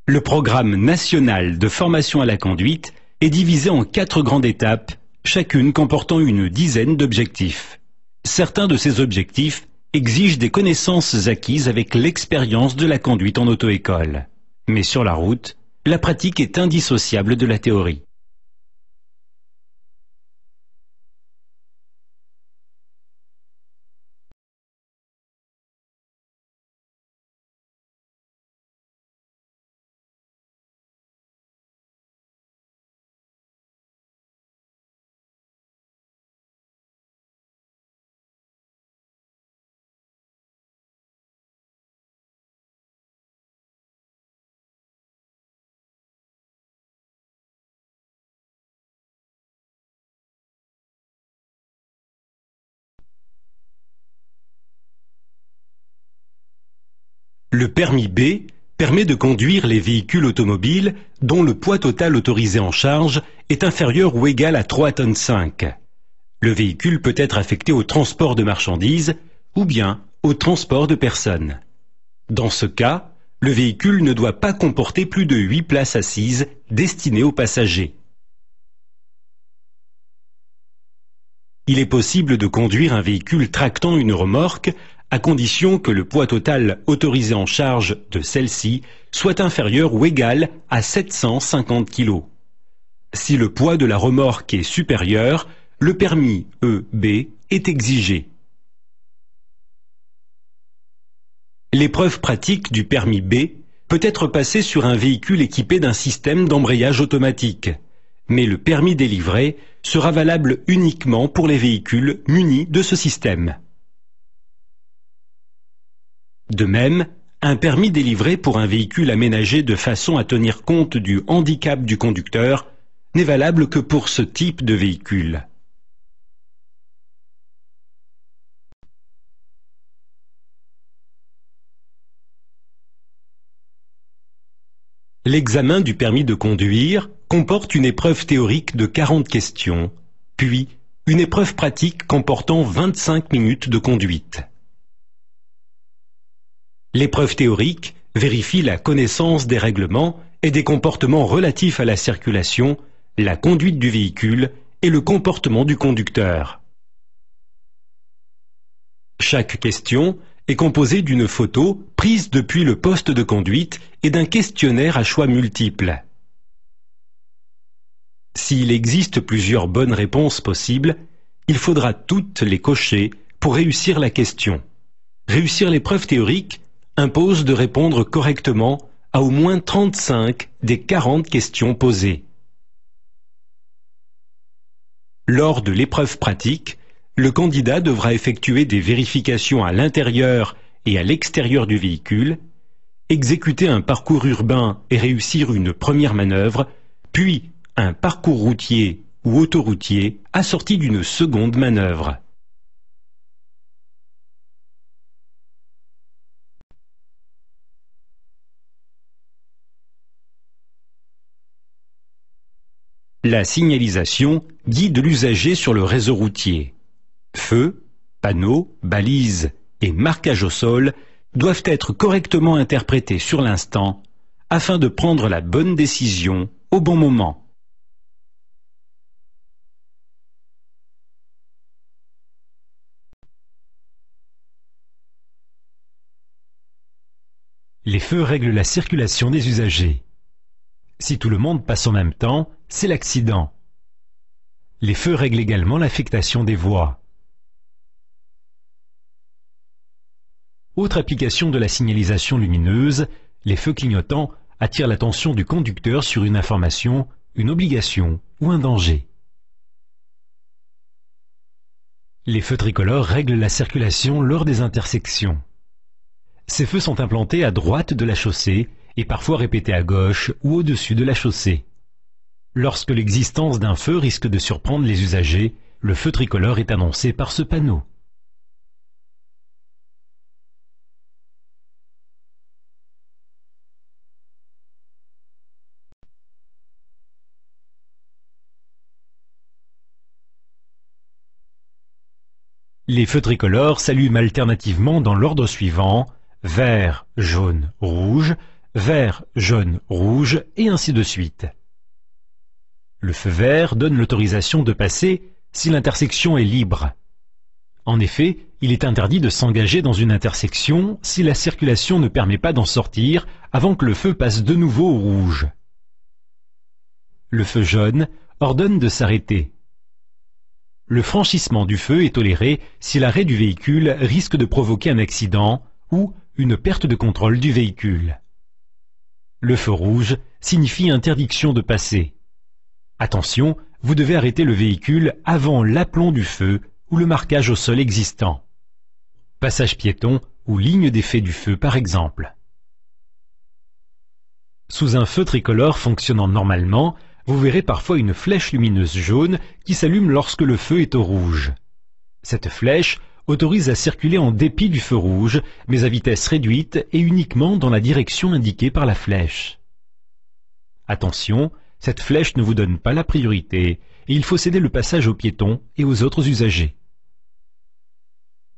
Le programme national de formation à la conduite est divisé en 4 grandes étapes, chacune comportant une dizaine d'objectifs. Certains de ces objectifs exigent des connaissances acquises avec l'expérience de la conduite en auto-école. Mais sur la route, la pratique est indissociable de la théorie. Le permis B permet de conduire les véhicules automobiles dont le poids total autorisé en charge est inférieur ou égal à 3,5 tonnes. Le véhicule peut être affecté au transport de marchandises ou bien au transport de personnes. Dans ce cas, le véhicule ne doit pas comporter plus de 8 places assises destinées aux passagers. Il est possible de conduire un véhicule tractant une remorque à condition que le poids total autorisé en charge de celle-ci soit inférieur ou égal à 750 kg. Si le poids de la remorque est supérieur, le permis EB est exigé. L'épreuve pratique du permis B peut être passée sur un véhicule équipé d'un système d'embrayage automatique, mais le permis délivré sera valable uniquement pour les véhicules munis de ce système. De même, un permis délivré pour un véhicule aménagé de façon à tenir compte du handicap du conducteur n'est valable que pour ce type de véhicule. L'examen du permis de conduire comporte une épreuve théorique de 40 questions, puis une épreuve pratique comportant 25 minutes de conduite. L'épreuve théorique vérifie la connaissance des règlements et des comportements relatifs à la circulation, la conduite du véhicule et le comportement du conducteur. Chaque question est composée d'une photo prise depuis le poste de conduite et d'un questionnaire à choix multiples. S'il existe plusieurs bonnes réponses possibles, il faudra toutes les cocher pour réussir la question. Réussir l'épreuve théorique impose de répondre correctement à au moins 35 des 40 questions posées. Lors de l'épreuve pratique, le candidat devra effectuer des vérifications à l'intérieur et à l'extérieur du véhicule, exécuter un parcours urbain et réussir une première manœuvre, puis un parcours routier ou autoroutier assorti d'une seconde manœuvre. La signalisation guide l'usager sur le réseau routier. Feux, panneaux, balises et marquages au sol doivent être correctement interprétés sur l'instant afin de prendre la bonne décision au bon moment. Les feux règlent la circulation des usagers. Si tout le monde passe en même temps, c'est l'accident. Les feux règlent également l'affectation des voies. Autre application de la signalisation lumineuse, les feux clignotants attirent l'attention du conducteur sur une information, une obligation ou un danger. Les feux tricolores règlent la circulation lors des intersections. Ces feux sont implantés à droite de la chaussée et parfois répétés à gauche ou au-dessus de la chaussée. Lorsque l'existence d'un feu risque de surprendre les usagers, le feu tricolore est annoncé par ce panneau. Les feux tricolores s'allument alternativement dans l'ordre suivant: vert, jaune, rouge, vert, jaune, rouge, et ainsi de suite. Le feu vert donne l'autorisation de passer si l'intersection est libre. En effet, il est interdit de s'engager dans une intersection si la circulation ne permet pas d'en sortir avant que le feu passe de nouveau au rouge. Le feu jaune ordonne de s'arrêter. Le franchissement du feu est toléré si l'arrêt du véhicule risque de provoquer un accident ou une perte de contrôle du véhicule. Le feu rouge signifie interdiction de passer. Attention, vous devez arrêter le véhicule avant l'aplomb du feu ou le marquage au sol existant. Passage piéton ou ligne d'effet du feu par exemple. Sous un feu tricolore fonctionnant normalement, vous verrez parfois une flèche lumineuse jaune qui s'allume lorsque le feu est au rouge. Cette flèche autorise à circuler en dépit du feu rouge, mais à vitesse réduite et uniquement dans la direction indiquée par la flèche. Attention, cette flèche ne vous donne pas la priorité et il faut céder le passage aux piétons et aux autres usagers.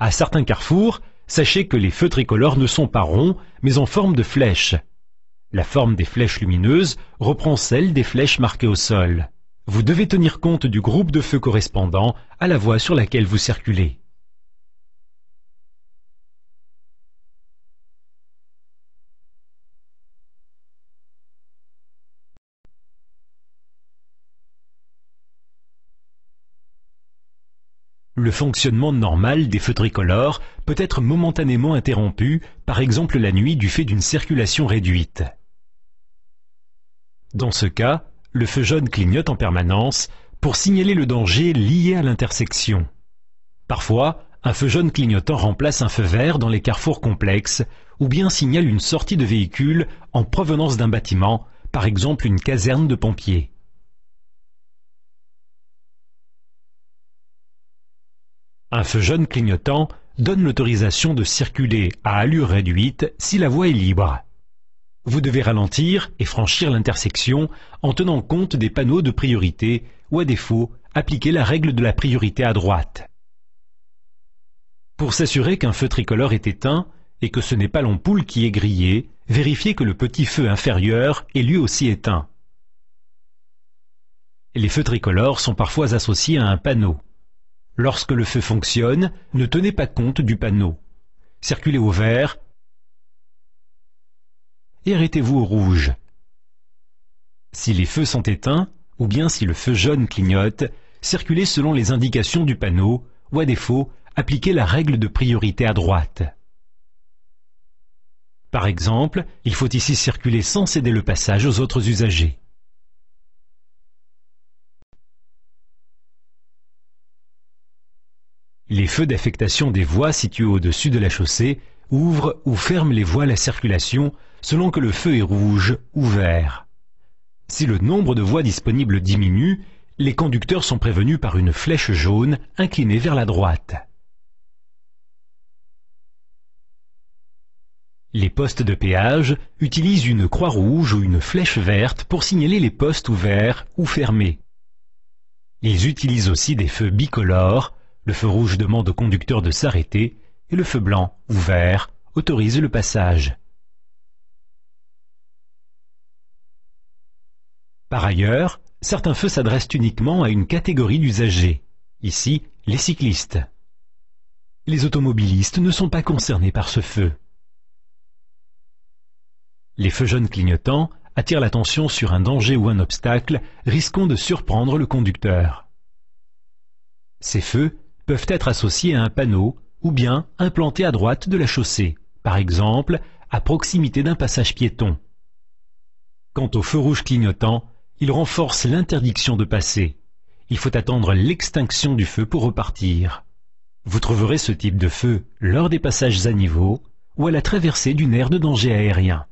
À certains carrefours, sachez que les feux tricolores ne sont pas ronds, mais en forme de flèche. La forme des flèches lumineuses reprend celle des flèches marquées au sol. Vous devez tenir compte du groupe de feux correspondant à la voie sur laquelle vous circulez. Le fonctionnement normal des feux tricolores peut être momentanément interrompu, par exemple la nuit du fait d'une circulation réduite. Dans ce cas, le feu jaune clignote en permanence pour signaler le danger lié à l'intersection. Parfois, un feu jaune clignotant remplace un feu vert dans les carrefours complexes ou bien signale une sortie de véhicule en provenance d'un bâtiment, par exemple une caserne de pompiers. Un feu jaune clignotant donne l'autorisation de circuler à allure réduite si la voie est libre. Vous devez ralentir et franchir l'intersection en tenant compte des panneaux de priorité ou à défaut, appliquer la règle de la priorité à droite. Pour s'assurer qu'un feu tricolore est éteint et que ce n'est pas l'ampoule qui est grillée, vérifiez que le petit feu inférieur est lui aussi éteint. Les feux tricolores sont parfois associés à un panneau. Lorsque le feu fonctionne, ne tenez pas compte du panneau. Circulez au vert et arrêtez-vous au rouge. Si les feux sont éteints, ou bien si le feu jaune clignote, circulez selon les indications du panneau, ou à défaut, appliquez la règle de priorité à droite. Par exemple, il faut ici circuler sans céder le passage aux autres usagers. Les feux d'affectation des voies situées au-dessus de la chaussée ouvrent ou ferment les voies à la circulation selon que le feu est rouge ou vert. Si le nombre de voies disponibles diminue, les conducteurs sont prévenus par une flèche jaune inclinée vers la droite. Les postes de péage utilisent une croix rouge ou une flèche verte pour signaler les postes ouverts ou fermés. Ils utilisent aussi des feux bicolores. Le feu rouge demande au conducteur de s'arrêter et le feu blanc ou vert autorise le passage. Par ailleurs, certains feux s'adressent uniquement à une catégorie d'usagers, ici les cyclistes. Les automobilistes ne sont pas concernés par ce feu. Les feux jaunes clignotants attirent l'attention sur un danger ou un obstacle risquant de surprendre le conducteur. Ces feux peuvent être associés à un panneau ou bien implantés à droite de la chaussée, par exemple à proximité d'un passage piéton. Quant au feu rouge clignotant, il renforce l'interdiction de passer. Il faut attendre l'extinction du feu pour repartir. Vous trouverez ce type de feu lors des passages à niveau ou à la traversée d'une aire de danger aérien.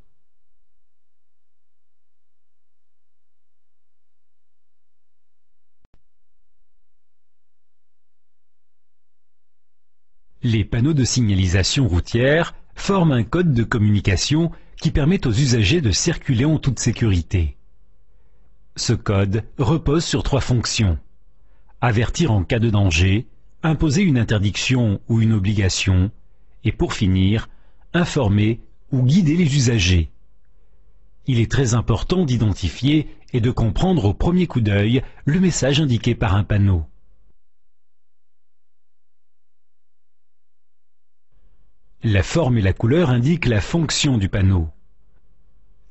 Les panneaux de signalisation routière forment un code de communication qui permet aux usagers de circuler en toute sécurité. Ce code repose sur 3 fonctions. Avertir en cas de danger, imposer une interdiction ou une obligation, et pour finir, informer ou guider les usagers. Il est très important d'identifier et de comprendre au premier coup d'œil le message indiqué par un panneau. La forme et la couleur indiquent la fonction du panneau.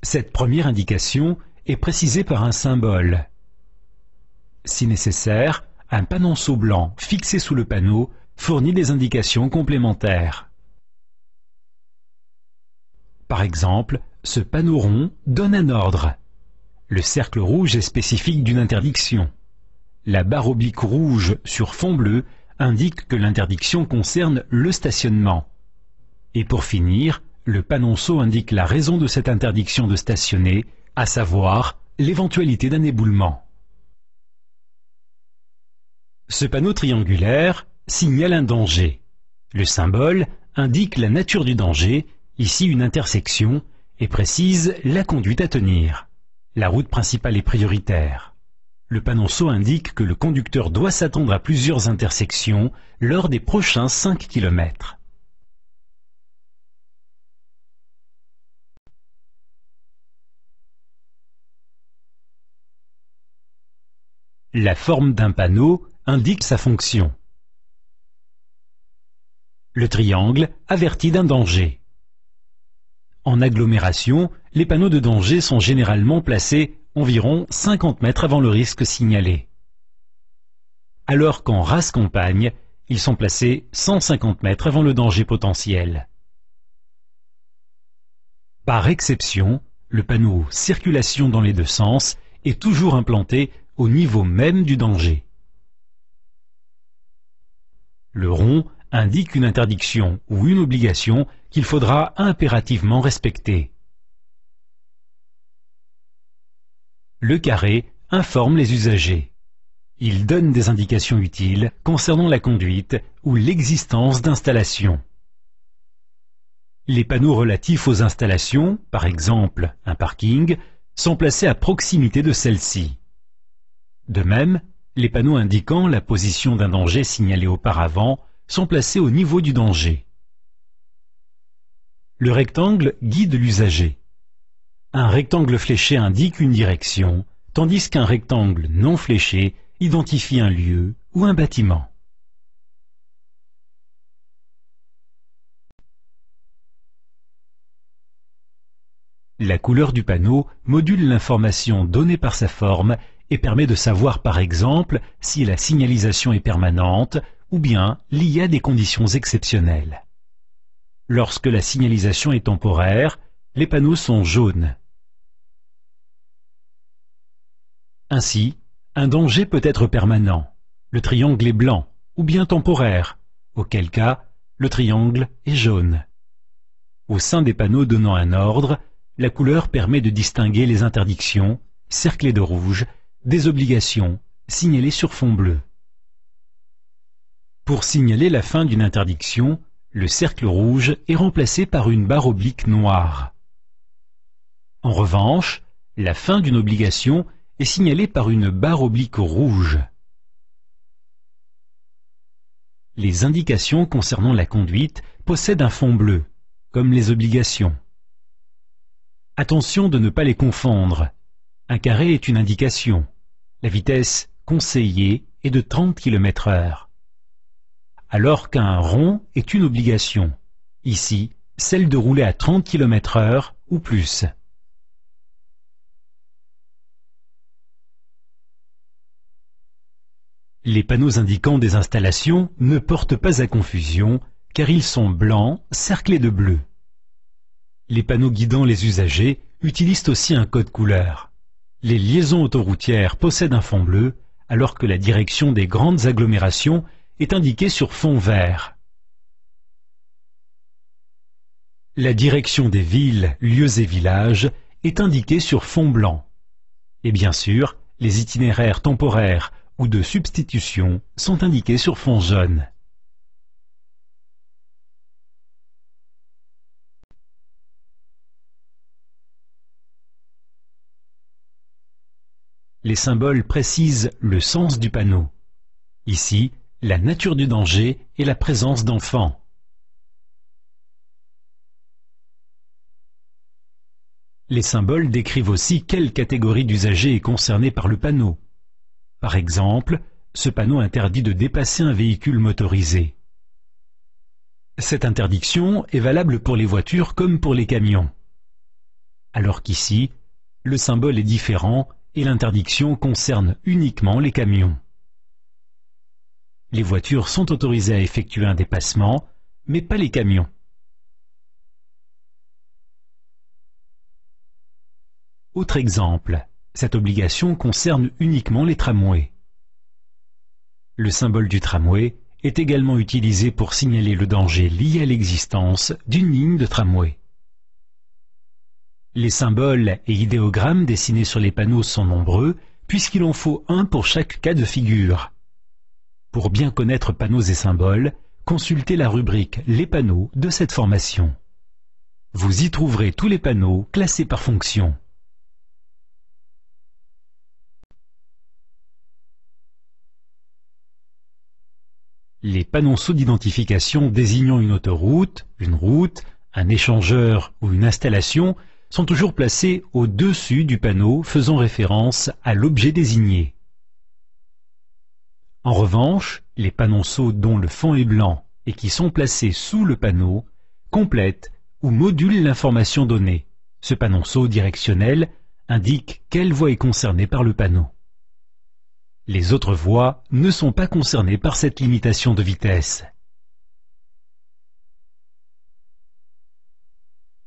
Cette première indication est précisée par un symbole. Si nécessaire, un panonceau blanc fixé sous le panneau fournit des indications complémentaires. Par exemple, ce panneau rond donne un ordre. Le cercle rouge est spécifique d'une interdiction. La barre oblique rouge sur fond bleu indique que l'interdiction concerne le stationnement. Et pour finir, le panonceau indique la raison de cette interdiction de stationner, à savoir l'éventualité d'un éboulement. Ce panneau triangulaire signale un danger. Le symbole indique la nature du danger, ici une intersection, et précise la conduite à tenir. La route principale est prioritaire. Le panonceau indique que le conducteur doit s'attendre à plusieurs intersections lors des prochains 5 km. La forme d'un panneau indique sa fonction. Le triangle avertit d'un danger. En agglomération, les panneaux de danger sont généralement placés environ 50 mètres avant le risque signalé. Alors qu'en race campagne, ils sont placés 150 mètres avant le danger potentiel. Par exception, le panneau circulation dans les deux sens est toujours implanté au niveau même du danger. Le rond indique une interdiction ou une obligation qu'il faudra impérativement respecter. Le carré informe les usagers. Il donne des indications utiles concernant la conduite ou l'existence d'installations. Les panneaux relatifs aux installations, par exemple un parking, sont placés à proximité de celle-ci. De même, les panneaux indiquant la position d'un danger signalé auparavant sont placés au niveau du danger. Le rectangle guide l'usager. Un rectangle fléché indique une direction, tandis qu'un rectangle non fléché identifie un lieu ou un bâtiment. La couleur du panneau module l'information donnée par sa forme et permet de savoir par exemple si la signalisation est permanente ou bien liée à des conditions exceptionnelles. Lorsque la signalisation est temporaire, les panneaux sont jaunes. Ainsi, un danger peut être permanent, le triangle est blanc, ou bien temporaire, auquel cas le triangle est jaune. Au sein des panneaux donnant un ordre, la couleur permet de distinguer les interdictions, cerclées de rouge, des obligations, signalées sur fond bleu. Pour signaler la fin d'une interdiction, le cercle rouge est remplacé par une barre oblique noire. En revanche, la fin d'une obligation est signalée par une barre oblique rouge. Les indications concernant la conduite possèdent un fond bleu, comme les obligations. Attention de ne pas les confondre. Un carré est une indication. La vitesse conseillée est de 30 km/h. Alors qu'un rond est une obligation. Ici, celle de rouler à 30 km/h ou plus. Les panneaux indiquant des installations ne portent pas à confusion car ils sont blancs cerclés de bleu. Les panneaux guidant les usagers utilisent aussi un code couleur. Les liaisons autoroutières possèdent un fond bleu, alors que la direction des grandes agglomérations est indiquée sur fond vert. La direction des villes, lieux et villages est indiquée sur fond blanc. Et bien sûr, les itinéraires temporaires ou de substitution sont indiqués sur fond jaune. Les symboles précisent le sens du panneau. Ici, la nature du danger et la présence d'enfants. Les symboles décrivent aussi quelle catégorie d'usagers est concernée par le panneau. Par exemple, ce panneau interdit de dépasser un véhicule motorisé. Cette interdiction est valable pour les voitures comme pour les camions. Alors qu'ici, le symbole est différent et l'interdiction concerne uniquement les camions. Les voitures sont autorisées à effectuer un dépassement, mais pas les camions. Autre exemple, cette obligation concerne uniquement les tramways. Le symbole du tramway est également utilisé pour signaler le danger lié à l'existence d'une ligne de tramway. Les symboles et idéogrammes dessinés sur les panneaux sont nombreux, puisqu'il en faut un pour chaque cas de figure. Pour bien connaître panneaux et symboles, consultez la rubrique « Les panneaux » de cette formation. Vous y trouverez tous les panneaux classés par fonction. Les panonceaux d'identification désignant une autoroute, une route, un échangeur ou une installation sont toujours placés au-dessus du panneau faisant référence à l'objet désigné. En revanche, les panonceaux dont le fond est blanc et qui sont placés sous le panneau complètent ou modulent l'information donnée. Ce panonceau directionnel indique quelle voie est concernée par le panneau. Les autres voies ne sont pas concernées par cette limitation de vitesse.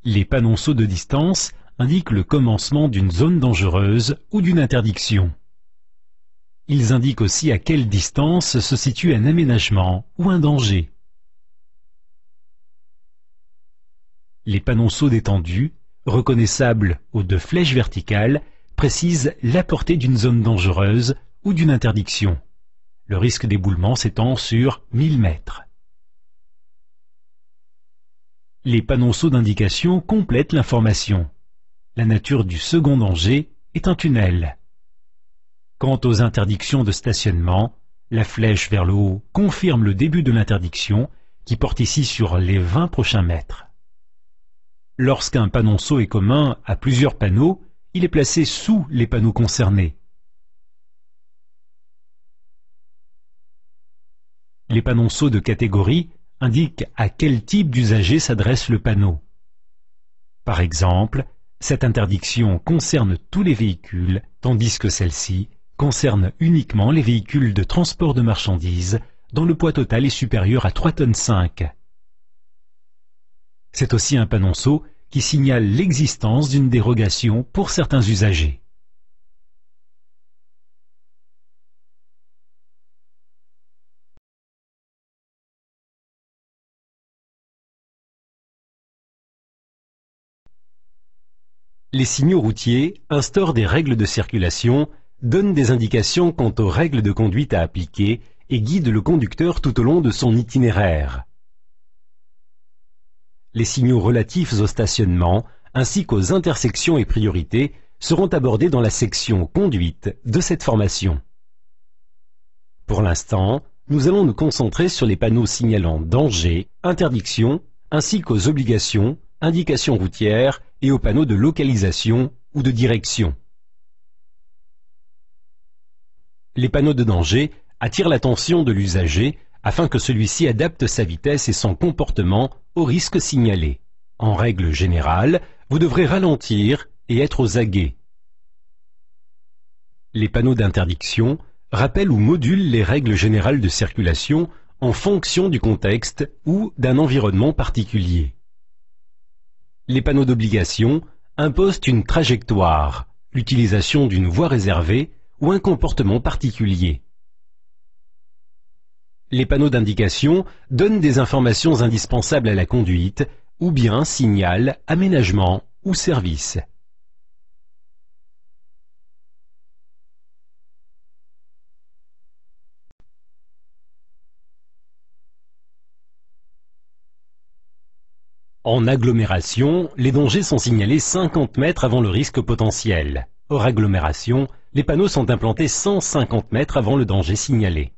Les panonceaux de distance indiquent le commencement d'une zone dangereuse ou d'une interdiction. Ils indiquent aussi à quelle distance se situe un aménagement ou un danger. Les panonceaux d'étendue, reconnaissables aux deux flèches verticales, précisent la portée d'une zone dangereuse ou d'une interdiction. Le risque d'éboulement s'étend sur 1000 mètres. Les panonceaux d'indication complètent l'information. La nature du second danger est un tunnel. Quant aux interdictions de stationnement, la flèche vers le haut confirme le début de l'interdiction qui porte ici sur les 20 prochains mètres. Lorsqu'un panonceau est commun à plusieurs panneaux, il est placé sous les panneaux concernés. Les panonceaux de catégorie indiquent à quel type d'usager s'adresse le panneau. Par exemple, cette interdiction concerne tous les véhicules, tandis que celle-ci concerne uniquement les véhicules de transport de marchandises dont le poids total est supérieur à 3,5 tonnes. C'est aussi un panonceau qui signale l'existence d'une dérogation pour certains usagers. Les signaux routiers instaurent des règles de circulation, donnent des indications quant aux règles de conduite à appliquer et guident le conducteur tout au long de son itinéraire. Les signaux relatifs au stationnement ainsi qu'aux intersections et priorités seront abordés dans la section conduite de cette formation. Pour l'instant, nous allons nous concentrer sur les panneaux signalant danger, interdiction, ainsi qu'aux obligations, indications routières et aux panneaux de localisation ou de direction. Les panneaux de danger attirent l'attention de l'usager afin que celui-ci adapte sa vitesse et son comportement au risque signalé. En règle générale, vous devrez ralentir et être aux aguets. Les panneaux d'interdiction rappellent ou modulent les règles générales de circulation en fonction du contexte ou d'un environnement particulier. Les panneaux d'obligation imposent une trajectoire, l'utilisation d'une voie réservée ou un comportement particulier. Les panneaux d'indication donnent des informations indispensables à la conduite ou bien signalent aménagement ou service. En agglomération, les dangers sont signalés 50 mètres avant le risque potentiel. Hors agglomération, les panneaux sont implantés 150 mètres avant le danger signalé.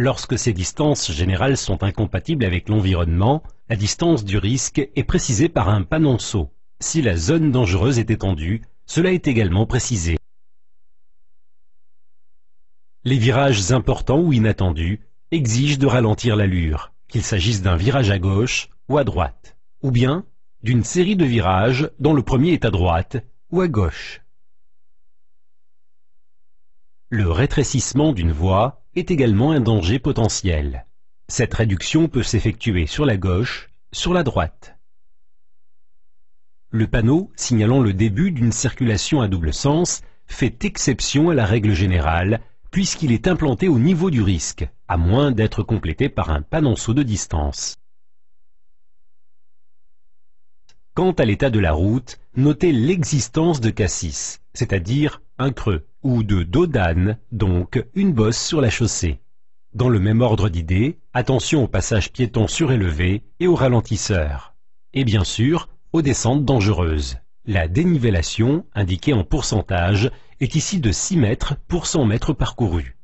Lorsque ces distances générales sont incompatibles avec l'environnement, la distance du risque est précisée par un panonceau. Si la zone dangereuse est étendue, cela est également précisé. Les virages importants ou inattendus exigent de ralentir l'allure, qu'il s'agisse d'un virage à gauche ou à droite, ou bien d'une série de virages dont le premier est à droite ou à gauche. Le rétrécissement d'une voie est également un danger potentiel. Cette réduction peut s'effectuer sur la gauche, sur la droite. Le panneau signalant le début d'une circulation à double sens fait exception à la règle générale puisqu'il est implanté au niveau du risque, à moins d'être complété par un panonceau de distance. Quant à l'état de la route, notez l'existence de cassis, c'est-à-dire un creux, ou de dos d'âne, donc une bosse sur la chaussée. Dans le même ordre d'idées, attention aux passages piétons surélevés et aux ralentisseurs. Et bien sûr, aux descentes dangereuses. La dénivellation, indiquée en pourcentage, est ici de 6 mètres pour 100 mètres parcourus.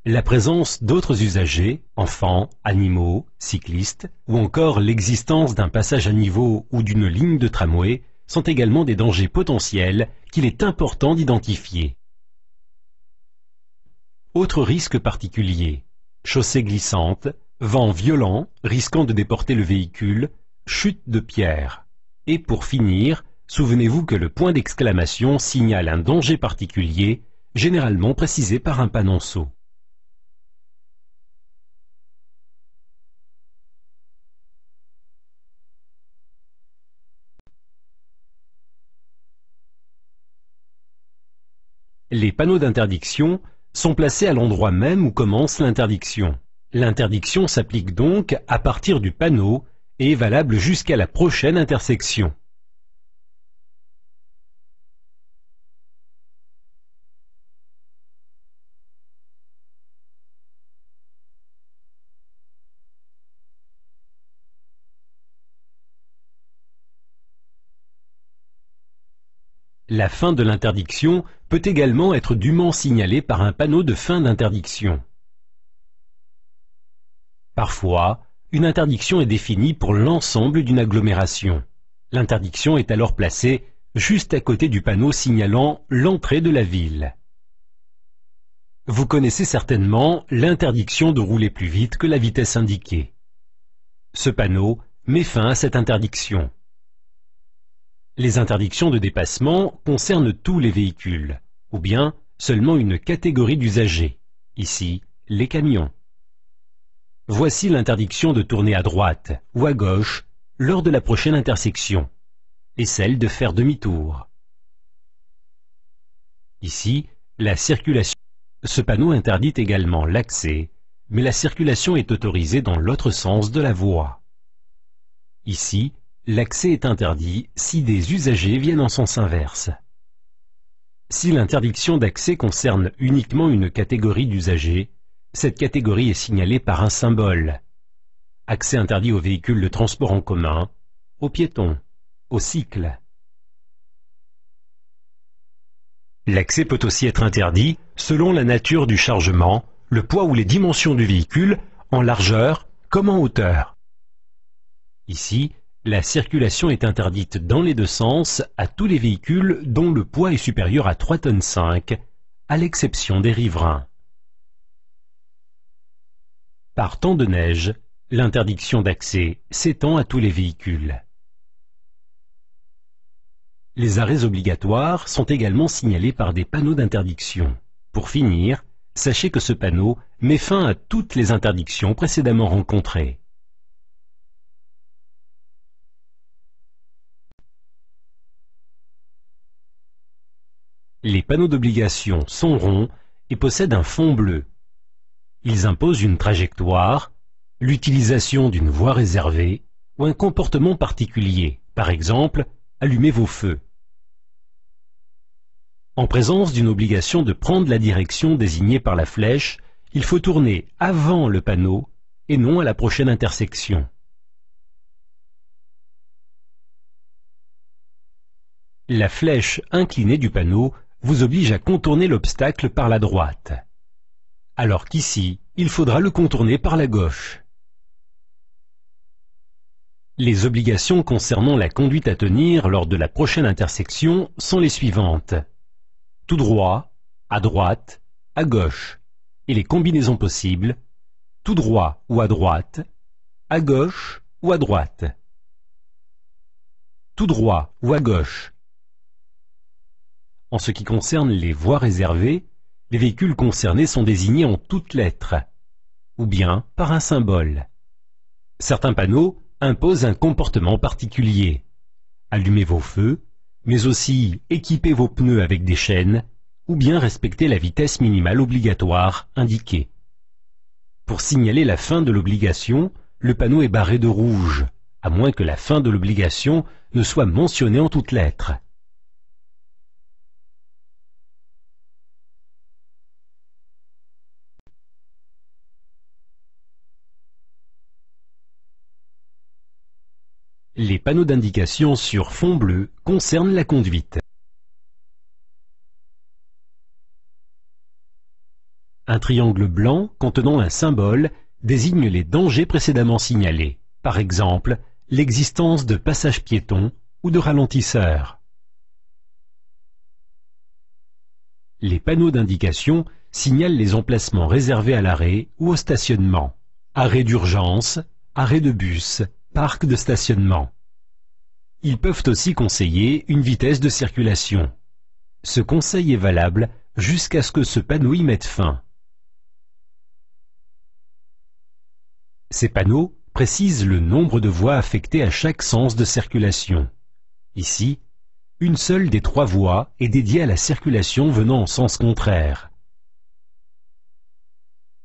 La présence d'autres usagers, enfants, animaux, cyclistes, ou encore l'existence d'un passage à niveau ou d'une ligne de tramway sont également des dangers potentiels qu'il est important d'identifier. Autre risque particulier, chaussée glissante, vent violent risquant de déporter le véhicule, chute de pierre. Et pour finir, souvenez-vous que le point d'exclamation signale un danger particulier, généralement précisé par un panonceau. Les panneaux d'interdiction sont placés à l'endroit même où commence l'interdiction. L'interdiction s'applique donc à partir du panneau et est valable jusqu'à la prochaine intersection. La fin de l'interdiction peut également être dûment signalée par un panneau de fin d'interdiction. Parfois, une interdiction est définie pour l'ensemble d'une agglomération. L'interdiction est alors placée juste à côté du panneau signalant l'entrée de la ville. Vous connaissez certainement l'interdiction de rouler plus vite que la vitesse indiquée. Ce panneau met fin à cette interdiction. Les interdictions de dépassement concernent tous les véhicules, ou bien seulement une catégorie d'usagers, ici les camions. Voici l'interdiction de tourner à droite ou à gauche lors de la prochaine intersection, et celle de faire demi-tour. Ici, la circulation. Ce panneau interdit également l'accès, mais la circulation est autorisée dans l'autre sens de la voie. Ici, l'accès est interdit si des usagers viennent en sens inverse. Si l'interdiction d'accès concerne uniquement une catégorie d'usagers, cette catégorie est signalée par un symbole. Accès interdit aux véhicules de transport en commun, aux piétons, aux cycles. L'accès peut aussi être interdit selon la nature du chargement, le poids ou les dimensions du véhicule, en largeur comme en hauteur. Ici, la circulation est interdite dans les deux sens à tous les véhicules dont le poids est supérieur à 3,5 tonnes, à l'exception des riverains. Par temps de neige, l'interdiction d'accès s'étend à tous les véhicules. Les arrêts obligatoires sont également signalés par des panneaux d'interdiction. Pour finir, sachez que ce panneau met fin à toutes les interdictions précédemment rencontrées. Les panneaux d'obligation sont ronds et possèdent un fond bleu. Ils imposent une trajectoire, l'utilisation d'une voie réservée ou un comportement particulier, par exemple, allumez vos feux. En présence d'une obligation de prendre la direction désignée par la flèche, il faut tourner avant le panneau et non à la prochaine intersection. La flèche inclinée du panneau vous oblige à contourner l'obstacle par la droite. alors qu'ici, il faudra le contourner par la gauche. Les obligations concernant la conduite à tenir lors de la prochaine intersection sont les suivantes. Tout droit, à droite, à gauche, et les combinaisons possibles, tout droit ou à droite, à gauche ou à droite. Tout droit ou à gauche. En ce qui concerne les voies réservées, les véhicules concernés sont désignés en toutes lettres, ou bien par un symbole. Certains panneaux imposent un comportement particulier. Allumez vos feux, mais aussi équipez vos pneus avec des chaînes, ou bien respectez la vitesse minimale obligatoire indiquée. Pour signaler la fin de l'obligation, le panneau est barré de rouge, à moins que la fin de l'obligation ne soit mentionnée en toutes lettres. Les panneaux d'indication sur fond bleu concernent la conduite. Un triangle blanc contenant un symbole désigne les dangers précédemment signalés, par exemple l'existence de passages piétons ou de ralentisseurs. Les panneaux d'indication signalent les emplacements réservés à l'arrêt ou au stationnement, arrêt d'urgence, arrêt de bus, parc de stationnement. Ils peuvent aussi conseiller une vitesse de circulation. Ce conseil est valable jusqu'à ce que ce panneau y mette fin. Ces panneaux précisent le nombre de voies affectées à chaque sens de circulation. Ici, une seule des 3 voies est dédiée à la circulation venant en sens contraire.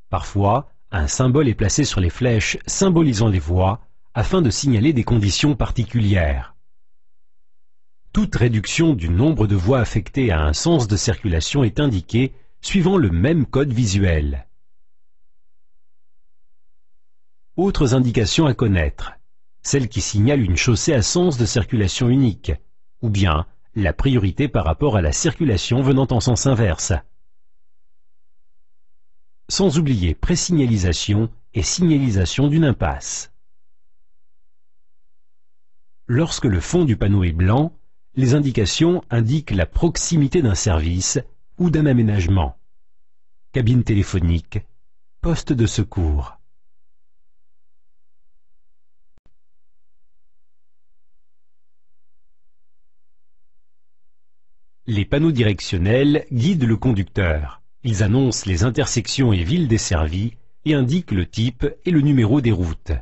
Parfois, un symbole est placé sur les flèches symbolisant les voies afin de signaler des conditions particulières. Toute réduction du nombre de voies affectées à un sens de circulation est indiquée suivant le même code visuel. Autres indications à connaître, celles qui signalent une chaussée à sens de circulation unique, ou bien la priorité par rapport à la circulation venant en sens inverse. Sans oublier présignalisation et signalisation d'une impasse. Lorsque le fond du panneau est blanc, les indications indiquent la proximité d'un service ou d'un aménagement. Cabine téléphonique, poste de secours. Les panneaux directionnels guident le conducteur. Ils annoncent les intersections et villes desservies et indiquent le type et le numéro des routes.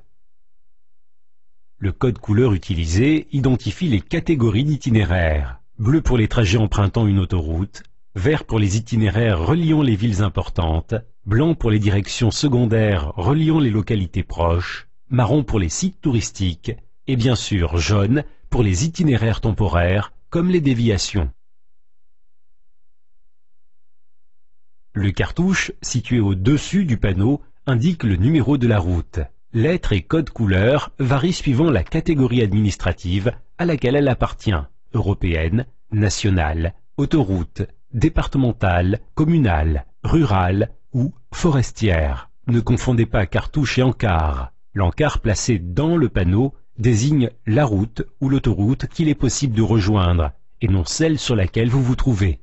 Le code couleur utilisé identifie les catégories d'itinéraires. Bleu pour les trajets empruntant une autoroute, vert pour les itinéraires reliant les villes importantes, blanc pour les directions secondaires reliant les localités proches, marron pour les sites touristiques et bien sûr jaune pour les itinéraires temporaires comme les déviations. Le cartouche situé au-dessus du panneau indique le numéro de la route. Lettres et code couleur varient suivant la catégorie administrative à laquelle elle appartient, européenne, nationale, autoroute, départementale, communale, rurale ou forestière. Ne confondez pas cartouche et encart. L'encart placé dans le panneau désigne la route ou l'autoroute qu'il est possible de rejoindre et non celle sur laquelle vous vous trouvez.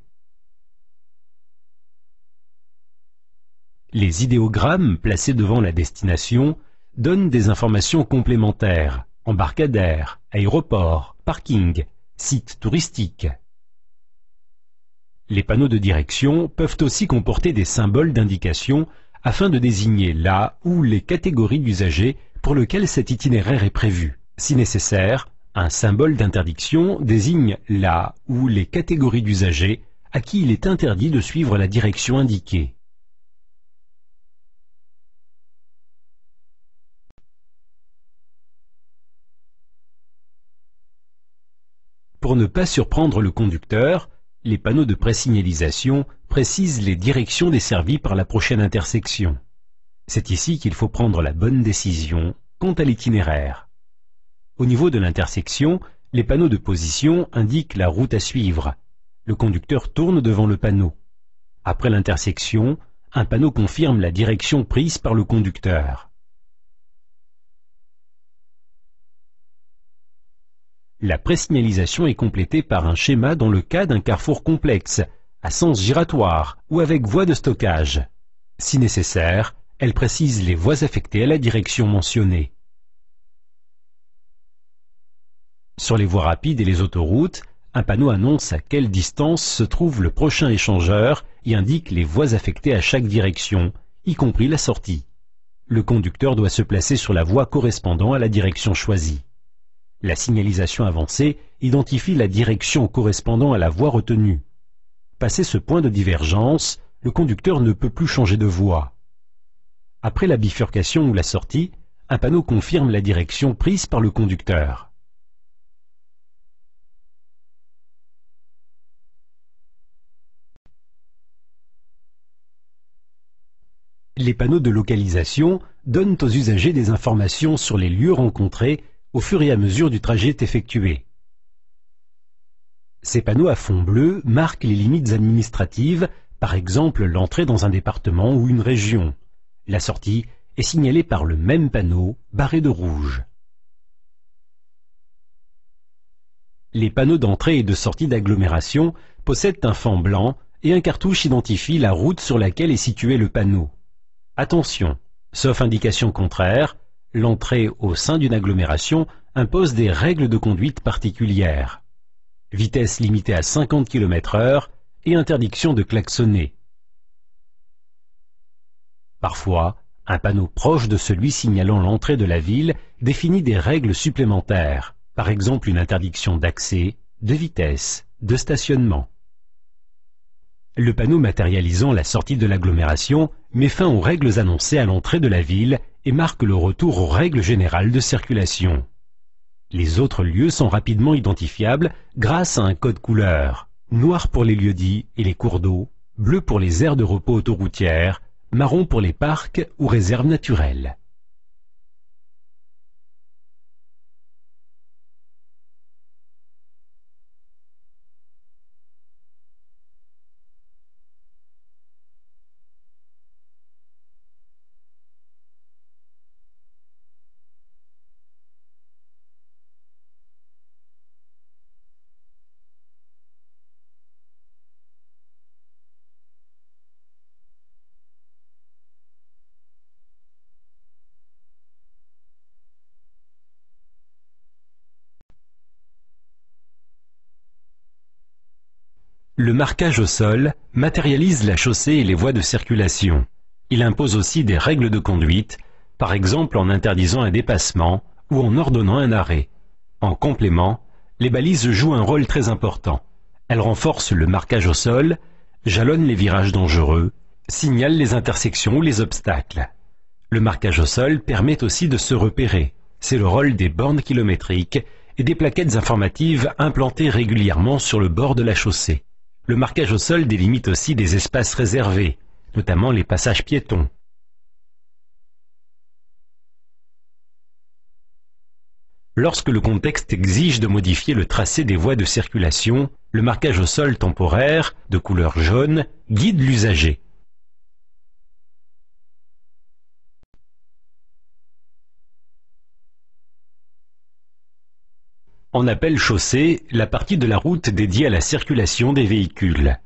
Les idéogrammes placés devant la destination donnent des informations complémentaires, embarcadère, aéroport, parking, site touristique. Les panneaux de direction peuvent aussi comporter des symboles d'indication afin de désigner la ou les catégories d'usagers pour lesquels cet itinéraire est prévu. Si nécessaire, un symbole d'interdiction désigne la ou les catégories d'usagers à qui il est interdit de suivre la direction indiquée. Pour ne pas surprendre le conducteur, les panneaux de présignalisation précisent les directions desservies par la prochaine intersection. C'est ici qu'il faut prendre la bonne décision quant à l'itinéraire. Au niveau de l'intersection, les panneaux de position indiquent la route à suivre. Le conducteur tourne devant le panneau. Après l'intersection, un panneau confirme la direction prise par le conducteur. La présignalisation est complétée par un schéma dans le cas d'un carrefour complexe, à sens giratoire ou avec voie de stockage. Si nécessaire, elle précise les voies affectées à la direction mentionnée. Sur les voies rapides et les autoroutes, un panneau annonce à quelle distance se trouve le prochain échangeur et indique les voies affectées à chaque direction, y compris la sortie. Le conducteur doit se placer sur la voie correspondant à la direction choisie. La signalisation avancée identifie la direction correspondant à la voie retenue. Passé ce point de divergence, le conducteur ne peut plus changer de voie. Après la bifurcation ou la sortie, un panneau confirme la direction prise par le conducteur. Les panneaux de localisation donnent aux usagers des informations sur les lieux rencontrés au fur et à mesure du trajet effectué. Ces panneaux à fond bleu marquent les limites administratives, par exemple l'entrée dans un département ou une région. La sortie est signalée par le même panneau, barré de rouge. Les panneaux d'entrée et de sortie d'agglomération possèdent un fond blanc et un cartouche identifie la route sur laquelle est situé le panneau. Attention, sauf indication contraire, l'entrée au sein d'une agglomération impose des règles de conduite particulières. Vitesse limitée à 50 km/h et interdiction de klaxonner. Parfois, un panneau proche de celui signalant l'entrée de la ville définit des règles supplémentaires, par exemple une interdiction d'accès, de vitesse, de stationnement. Le panneau matérialisant la sortie de l'agglomération met fin aux règles annoncées à l'entrée de la ville et marque le retour aux règles générales de circulation. Les autres lieux sont rapidement identifiables grâce à un code couleur, noir pour les lieux-dits et les cours d'eau, bleu pour les aires de repos autoroutières, marron pour les parcs ou réserves naturelles. Le marquage au sol matérialise la chaussée et les voies de circulation. Il impose aussi des règles de conduite, par exemple en interdisant un dépassement ou en ordonnant un arrêt. En complément, les balises jouent un rôle très important. Elles renforcent le marquage au sol, jalonnent les virages dangereux, signalent les intersections ou les obstacles. Le marquage au sol permet aussi de se repérer. C'est le rôle des bornes kilométriques et des plaquettes informatives implantées régulièrement sur le bord de la chaussée. Le marquage au sol délimite aussi des espaces réservés, notamment les passages piétons. Lorsque le contexte exige de modifier le tracé des voies de circulation, le marquage au sol temporaire, de couleur jaune, guide l'usager. On appelle chaussée la partie de la route dédiée à la circulation des véhicules.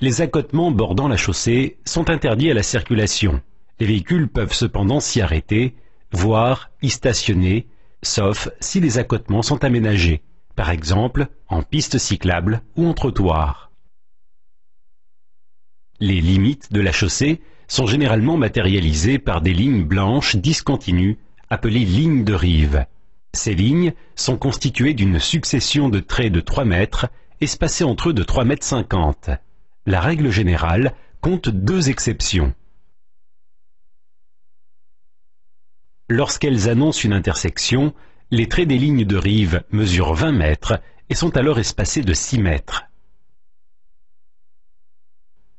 Les accotements bordant la chaussée sont interdits à la circulation. Les véhicules peuvent cependant s'y arrêter, voire y stationner, sauf si les accotements sont aménagés, par exemple en piste cyclable ou en trottoir. Les limites de la chaussée sont généralement matérialisées par des lignes blanches discontinues appelées lignes de rive. Ces lignes sont constituées d'une succession de traits de 3 mètres, espacés entre eux de 3,50 m. La règle générale compte 2 exceptions. Lorsqu'elles annoncent une intersection, les traits des lignes de rive mesurent 20 mètres et sont alors espacés de 6 mètres.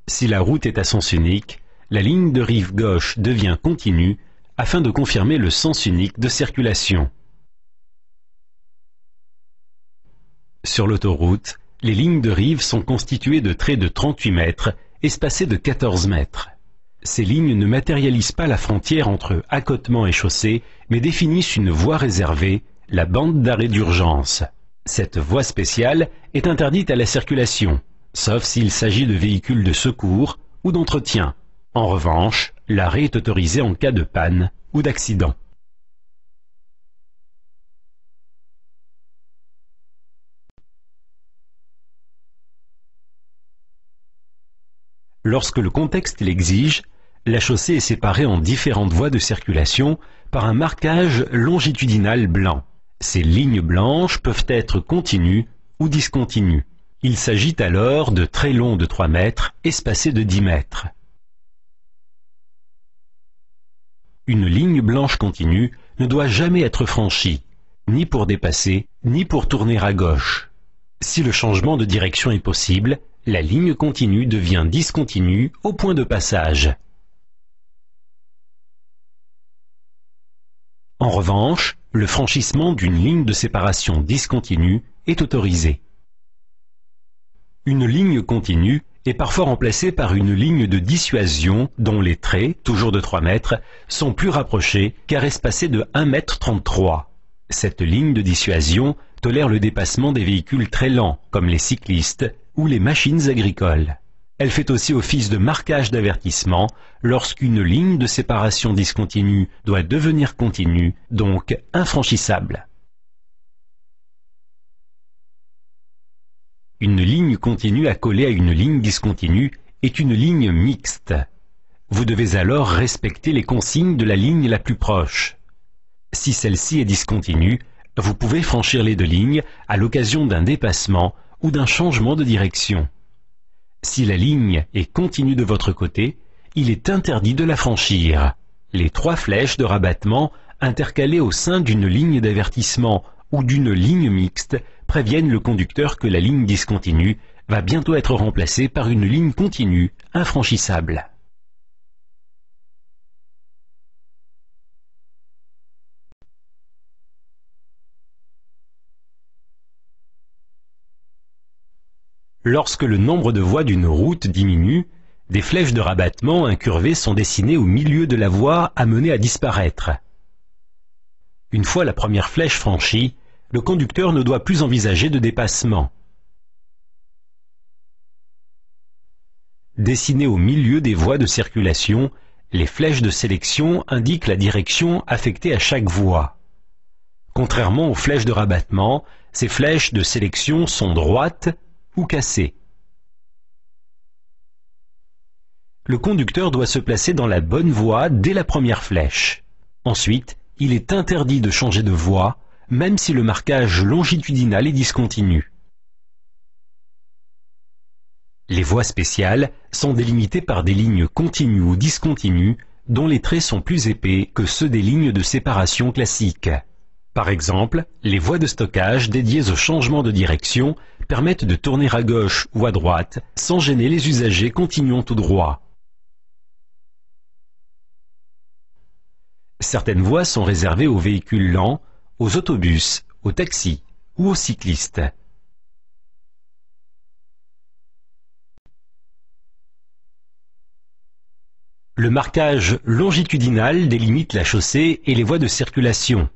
Si la route est à sens unique, la ligne de rive gauche devient continue afin de confirmer le sens unique de circulation. Sur l'autoroute, les lignes de rive sont constituées de traits de 38 mètres espacées de 14 mètres. Ces lignes ne matérialisent pas la frontière entre accotement et chaussée, mais définissent une voie réservée, la bande d'arrêt d'urgence. Cette voie spéciale est interdite à la circulation, sauf s'il s'agit de véhicules de secours ou d'entretien. En revanche, l'arrêt est autorisé en cas de panne ou d'accident. Lorsque le contexte l'exige, la chaussée est séparée en différentes voies de circulation par un marquage longitudinal blanc. Ces lignes blanches peuvent être continues ou discontinues. Il s'agit alors de trélons de 3 mètres espacés de 10 mètres. Une ligne blanche continue ne doit jamais être franchie, ni pour dépasser, ni pour tourner à gauche. Si le changement de direction est possible, la ligne continue devient discontinue au point de passage. En revanche, le franchissement d'une ligne de séparation discontinue est autorisé. Une ligne continue est parfois remplacée par une ligne de dissuasion dont les traits, toujours de 3 mètres, sont plus rapprochés car espacés de 1,33 m. Cette ligne de dissuasion tolère le dépassement des véhicules très lents, comme les cyclistes ou les machines agricoles. Elle fait aussi office de marquage d'avertissement lorsqu'une ligne de séparation discontinue doit devenir continue, donc infranchissable. Une ligne continue accolée à une ligne discontinue est une ligne mixte. Vous devez alors respecter les consignes de la ligne la plus proche. Si celle-ci est discontinue, vous pouvez franchir les deux lignes à l'occasion d'un dépassement ou d'un changement de direction. Si la ligne est continue de votre côté, il est interdit de la franchir. Les 3 flèches de rabattement intercalées au sein d'une ligne d'avertissement ou d'une ligne mixte préviennent le conducteur que la ligne discontinue va bientôt être remplacée par une ligne continue infranchissable. Lorsque le nombre de voies d'une route diminue, des flèches de rabattement incurvées sont dessinées au milieu de la voie amenée à disparaître. Une fois la première flèche franchie, le conducteur ne doit plus envisager de dépassement. Dessinées au milieu des voies de circulation, les flèches de sélection indiquent la direction affectée à chaque voie. Contrairement aux flèches de rabattement, ces flèches de sélection sont droites ou cassées. Le conducteur doit se placer dans la bonne voie dès la première flèche. Ensuite, il est interdit de changer de voie, même si le marquage longitudinal est discontinu. Les voies spéciales sont délimitées par des lignes continues ou discontinues dont les traits sont plus épais que ceux des lignes de séparation classiques. Par exemple, les voies de stockage dédiées au changement de direction permettent de tourner à gauche ou à droite sans gêner les usagers continuant tout droit. Certaines voies sont réservées aux véhicules lents, aux autobus, aux taxis ou aux cyclistes. Le marquage longitudinal délimite la chaussée et les voies de circulation.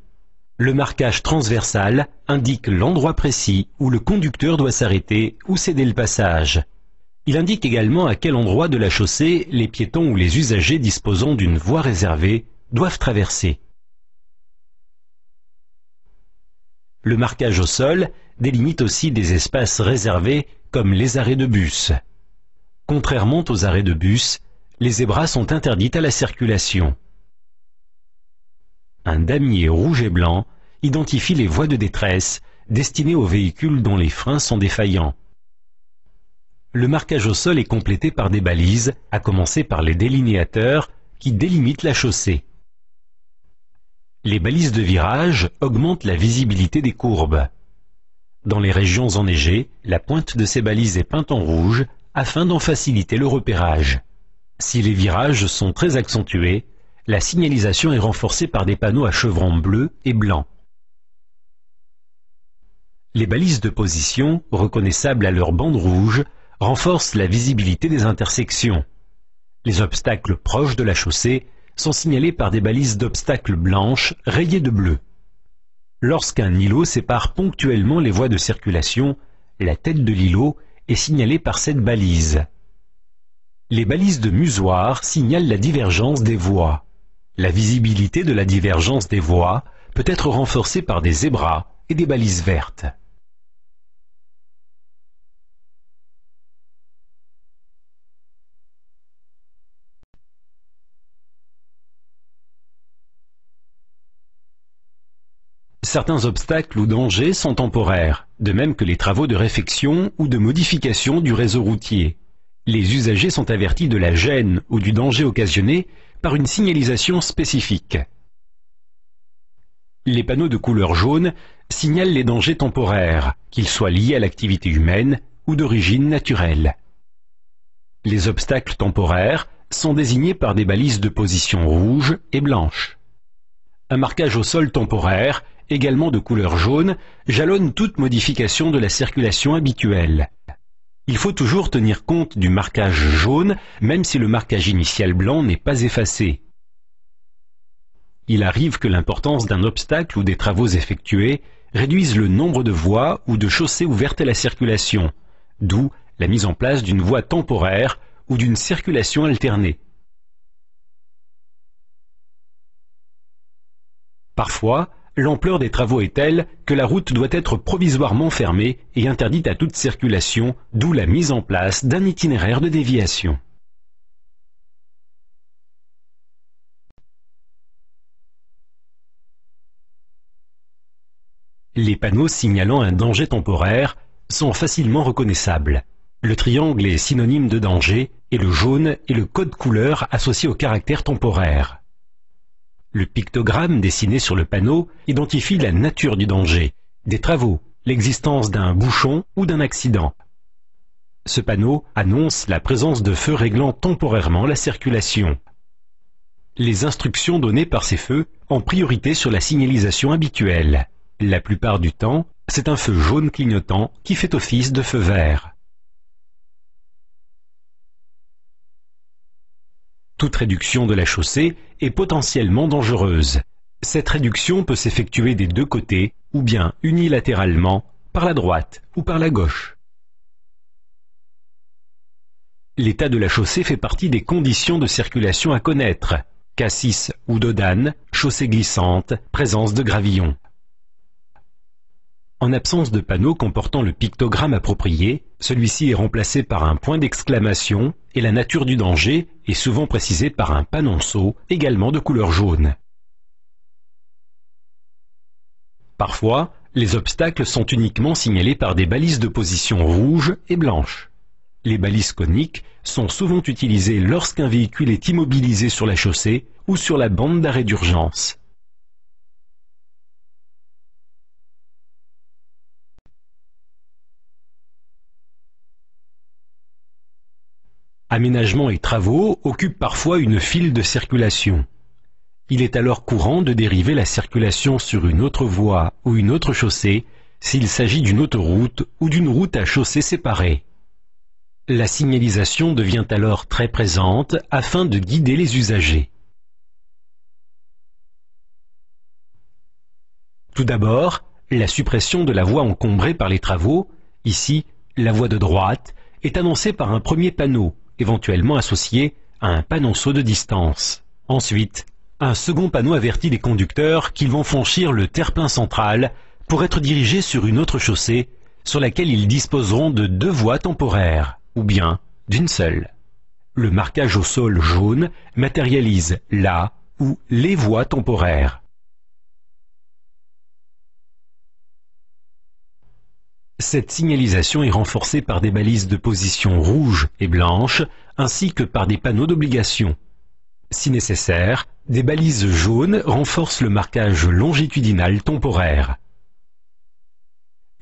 Le marquage transversal indique l'endroit précis où le conducteur doit s'arrêter ou céder le passage. Il indique également à quel endroit de la chaussée les piétons ou les usagers disposant d'une voie réservée doivent traverser. Le marquage au sol délimite aussi des espaces réservés comme les arrêts de bus. Contrairement aux arrêts de bus, les zébras sont interdites à la circulation. Un damier rouge et blanc identifie les voies de détresse destinées aux véhicules dont les freins sont défaillants. Le marquage au sol est complété par des balises, à commencer par les délinéateurs qui délimitent la chaussée. Les balises de virage augmentent la visibilité des courbes. Dans les régions enneigées, la pointe de ces balises est peinte en rouge afin d'en faciliter le repérage. Si les virages sont très accentués, la signalisation est renforcée par des panneaux à chevrons bleus et blancs. Les balises de position, reconnaissables à leur bande rouge, renforce la visibilité des intersections. Les obstacles proches de la chaussée sont signalés par des balises d'obstacles blanches rayées de bleu. Lorsqu'un îlot sépare ponctuellement les voies de circulation, la tête de l'îlot est signalée par cette balise. Les balises de musoir signalent la divergence des voies. La visibilité de la divergence des voies peut être renforcée par des zébras et des balises vertes. Certains obstacles ou dangers sont temporaires, de même que les travaux de réfection ou de modification du réseau routier. Les usagers sont avertis de la gêne ou du danger occasionné par une signalisation spécifique. Les panneaux de couleur jaune signalent les dangers temporaires, qu'ils soient liés à l'activité humaine ou d'origine naturelle. Les obstacles temporaires sont désignés par des balises de position rouge et blanche. Un marquage au sol temporaire, également de couleur jaune, jalonne toute modification de la circulation habituelle. Il faut toujours tenir compte du marquage jaune, même si le marquage initial blanc n'est pas effacé. Il arrive que l'importance d'un obstacle ou des travaux effectués réduise le nombre de voies ou de chaussées ouvertes à la circulation, d'où la mise en place d'une voie temporaire ou d'une circulation alternée. Parfois, l'ampleur des travaux est telle que la route doit être provisoirement fermée et interdite à toute circulation, d'où la mise en place d'un itinéraire de déviation. Les panneaux signalant un danger temporaire sont facilement reconnaissables. Le triangle est synonyme de danger et le jaune est le code couleur associé au caractère temporaire. Le pictogramme dessiné sur le panneau identifie la nature du danger, des travaux, l'existence d'un bouchon ou d'un accident. Ce panneau annonce la présence de feux réglant temporairement la circulation. Les instructions données par ces feux ont priorité sur la signalisation habituelle. La plupart du temps, c'est un feu jaune clignotant qui fait office de feu vert. Toute réduction de la chaussée est potentiellement dangereuse. Cette réduction peut s'effectuer des deux côtés, ou bien unilatéralement, par la droite ou par la gauche. L'état de la chaussée fait partie des conditions de circulation à connaître. Cassis ou dodane, chaussée glissante, présence de gravillon. En absence de panneau comportant le pictogramme approprié, celui-ci est remplacé par un point d'exclamation et la nature du danger est souvent précisée par un panonceau, également de couleur jaune. Parfois, les obstacles sont uniquement signalés par des balises de position rouge et blanche. Les balises coniques sont souvent utilisées lorsqu'un véhicule est immobilisé sur la chaussée ou sur la bande d'arrêt d'urgence. Aménagements et travaux occupent parfois une file de circulation. Il est alors courant de dériver la circulation sur une autre voie ou une autre chaussée s'il s'agit d'une autoroute ou d'une route à chaussée séparée. La signalisation devient alors très présente afin de guider les usagers. Tout d'abord, la suppression de la voie encombrée par les travaux, ici la voie de droite, est annoncée par un premier panneau, éventuellement associé à un panonceau de distance. Ensuite, un second panneau avertit les conducteurs qu'ils vont franchir le terre-plein central pour être dirigés sur une autre chaussée sur laquelle ils disposeront de deux voies temporaires, ou bien d'une seule. Le marquage au sol jaune matérialise la ou les voies temporaires. Cette signalisation est renforcée par des balises de position rouge et blanche, ainsi que par des panneaux d'obligation. Si nécessaire, des balises jaunes renforcent le marquage longitudinal temporaire.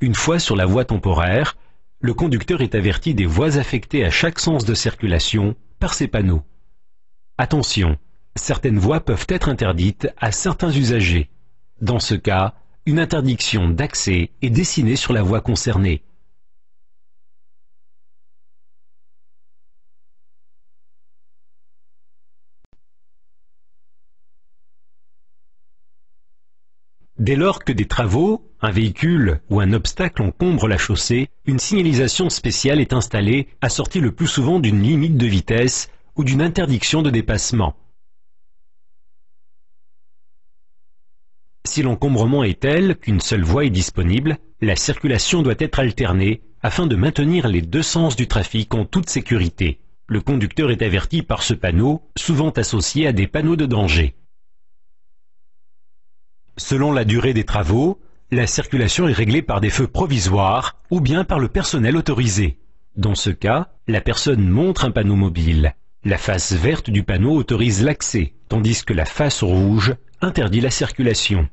Une fois sur la voie temporaire, le conducteur est averti des voies affectées à chaque sens de circulation par ces panneaux. Attention, certaines voies peuvent être interdites à certains usagers. Dans ce cas, une interdiction d'accès est dessinée sur la voie concernée. Dès lors que des travaux, un véhicule ou un obstacle encombre la chaussée, une signalisation spéciale est installée, assortie le plus souvent d'une limite de vitesse ou d'une interdiction de dépassement. Si l'encombrement est tel qu'une seule voie est disponible, la circulation doit être alternée afin de maintenir les deux sens du trafic en toute sécurité. Le conducteur est averti par ce panneau, souvent associé à des panneaux de danger. Selon la durée des travaux, la circulation est réglée par des feux provisoires ou bien par le personnel autorisé. Dans ce cas, la personne montre un panneau mobile. La face verte du panneau autorise l'accès, tandis que la face rouge interdit la circulation.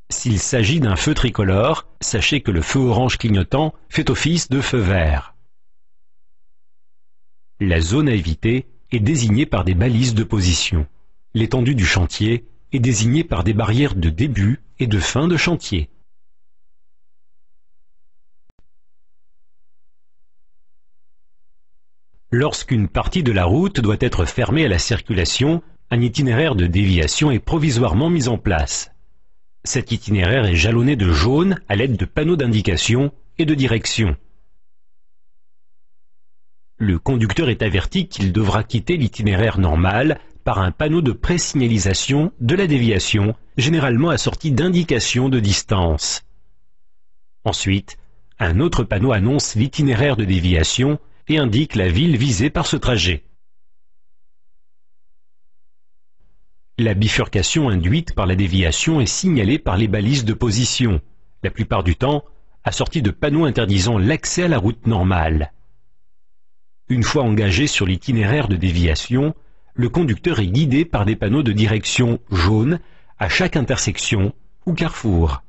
S'il s'agit d'un feu tricolore, sachez que le feu orange clignotant fait office de feu vert. La zone à éviter est désignée par des balises de position. L'étendue du chantier est désignée par des barrières de début et de fin de chantier. Lorsqu'une partie de la route doit être fermée à la circulation, un itinéraire de déviation est provisoirement mis en place. Cet itinéraire est jalonné de jaune à l'aide de panneaux d'indication et de direction. Le conducteur est averti qu'il devra quitter l'itinéraire normal par un panneau de présignalisation de la déviation, généralement assorti d'indications de distance. Ensuite, un autre panneau annonce l'itinéraire de déviation et indique la ville visée par ce trajet. La bifurcation induite par la déviation est signalée par les balises de position, la plupart du temps assorties de panneaux interdisant l'accès à la route normale. Une fois engagé sur l'itinéraire de déviation, le conducteur est guidé par des panneaux de direction jaune à chaque intersection ou carrefour.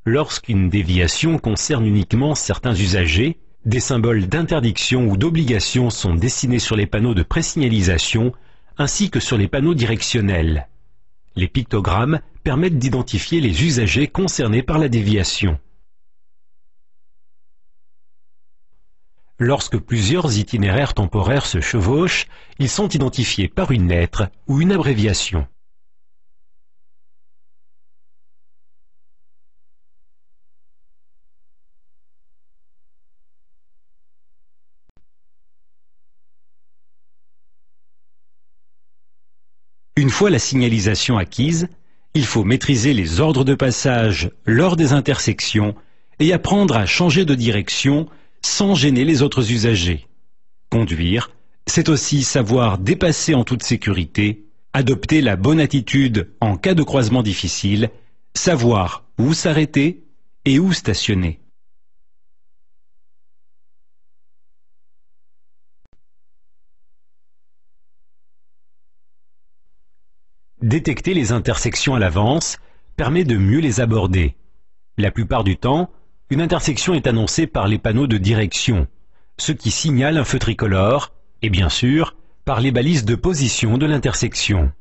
Lorsqu'une déviation concerne uniquement certains usagers, des symboles d'interdiction ou d'obligation sont dessinés sur les panneaux de présignalisation ainsi que sur les panneaux directionnels. Les pictogrammes permettent d'identifier les usagers concernés par la déviation. Lorsque plusieurs itinéraires temporaires se chevauchent, ils sont identifiés par une lettre ou une abréviation. Une fois la signalisation acquise, il faut maîtriser les ordres de passage lors des intersections et apprendre à changer de direction sans gêner les autres usagers. Conduire, c'est aussi savoir dépasser en toute sécurité, adopter la bonne attitude en cas de croisement difficile, savoir où s'arrêter et où stationner. Détecter les intersections à l'avance permet de mieux les aborder. La plupart du temps, une intersection est annoncée par les panneaux de direction, ce qui signale un feu tricolore, et bien sûr, par les balises de position de l'intersection.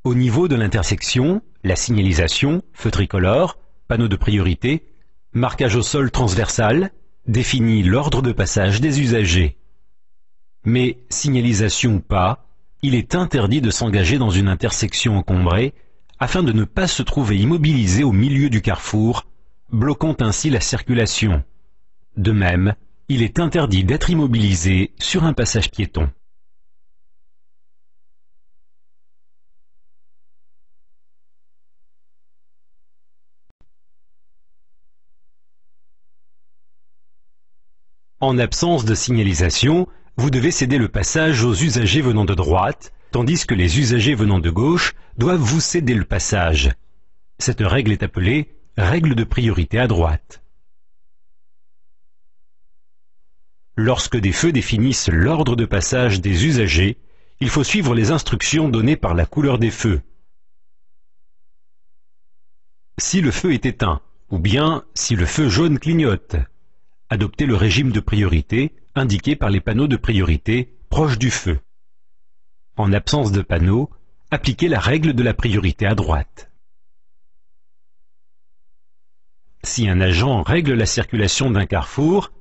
Au niveau de l'intersection, la signalisation, feu tricolore, panneau de priorité, marquage au sol transversal, définit l'ordre de passage des usagers. Mais, signalisation ou pas, il est interdit de s'engager dans une intersection encombrée afin de ne pas se trouver immobilisé au milieu du carrefour, bloquant ainsi la circulation. De même, il est interdit d'être immobilisé sur un passage piéton. En absence de signalisation, vous devez céder le passage aux usagers venant de droite, tandis que les usagers venant de gauche doivent vous céder le passage. Cette règle est appelée règle de priorité à droite. Lorsque des feux définissent l'ordre de passage des usagers, il faut suivre les instructions données par la couleur des feux. Si le feu est éteint, ou bien si le feu jaune clignote, adoptez le régime de priorité indiqué par les panneaux de priorité proches du feu. En absence de panneau, appliquez la règle de la priorité à droite. Si un agent règle la circulation d'un carrefour,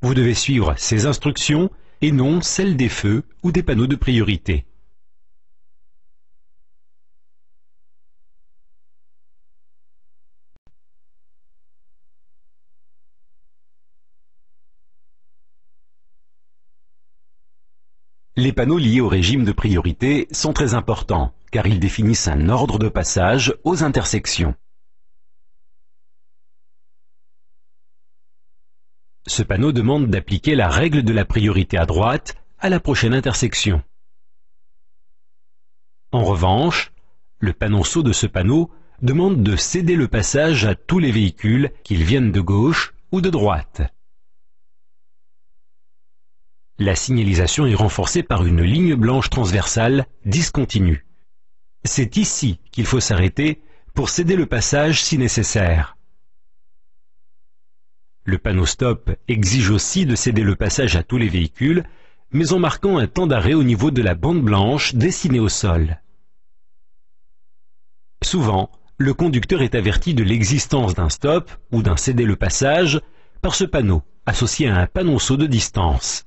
Vous devez suivre ces instructions et non celles des feux ou des panneaux de priorité. Les panneaux liés au régime de priorité sont très importants, car ils définissent un ordre de passage aux intersections. Ce panneau demande d'appliquer la règle de la priorité à droite à la prochaine intersection. En revanche, le panonceau de ce panneau demande de céder le passage à tous les véhicules, qu'ils viennent de gauche ou de droite. La signalisation est renforcée par une ligne blanche transversale discontinue. C'est ici qu'il faut s'arrêter pour céder le passage si nécessaire. Le panneau stop exige aussi de céder le passage à tous les véhicules, mais en marquant un temps d'arrêt au niveau de la bande blanche dessinée au sol. Souvent, le conducteur est averti de l'existence d'un stop ou d'un céder le passage par ce panneau, associé à un panonceau de distance.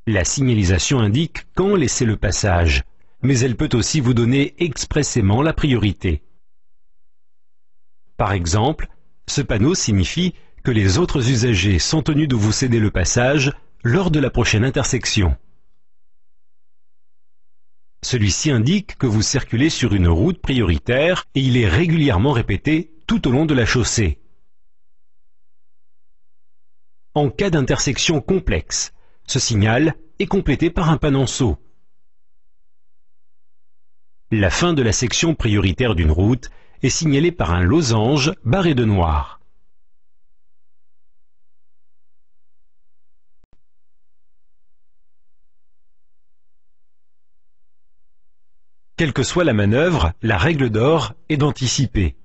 La signalisation indique quand laisser le passage, mais elle peut aussi vous donner expressément la priorité. Par exemple, ce panneau signifie que les autres usagers sont tenus de vous céder le passage lors de la prochaine intersection. Celui-ci indique que vous circulez sur une route prioritaire et il est régulièrement répété tout au long de la chaussée. En cas d'intersection complexe, ce signal est complété par un panonceau. La fin de la section prioritaire d'une route est signalée par un losange barré de noir. Quelle que soit la manœuvre, la règle d'or est d'anticiper.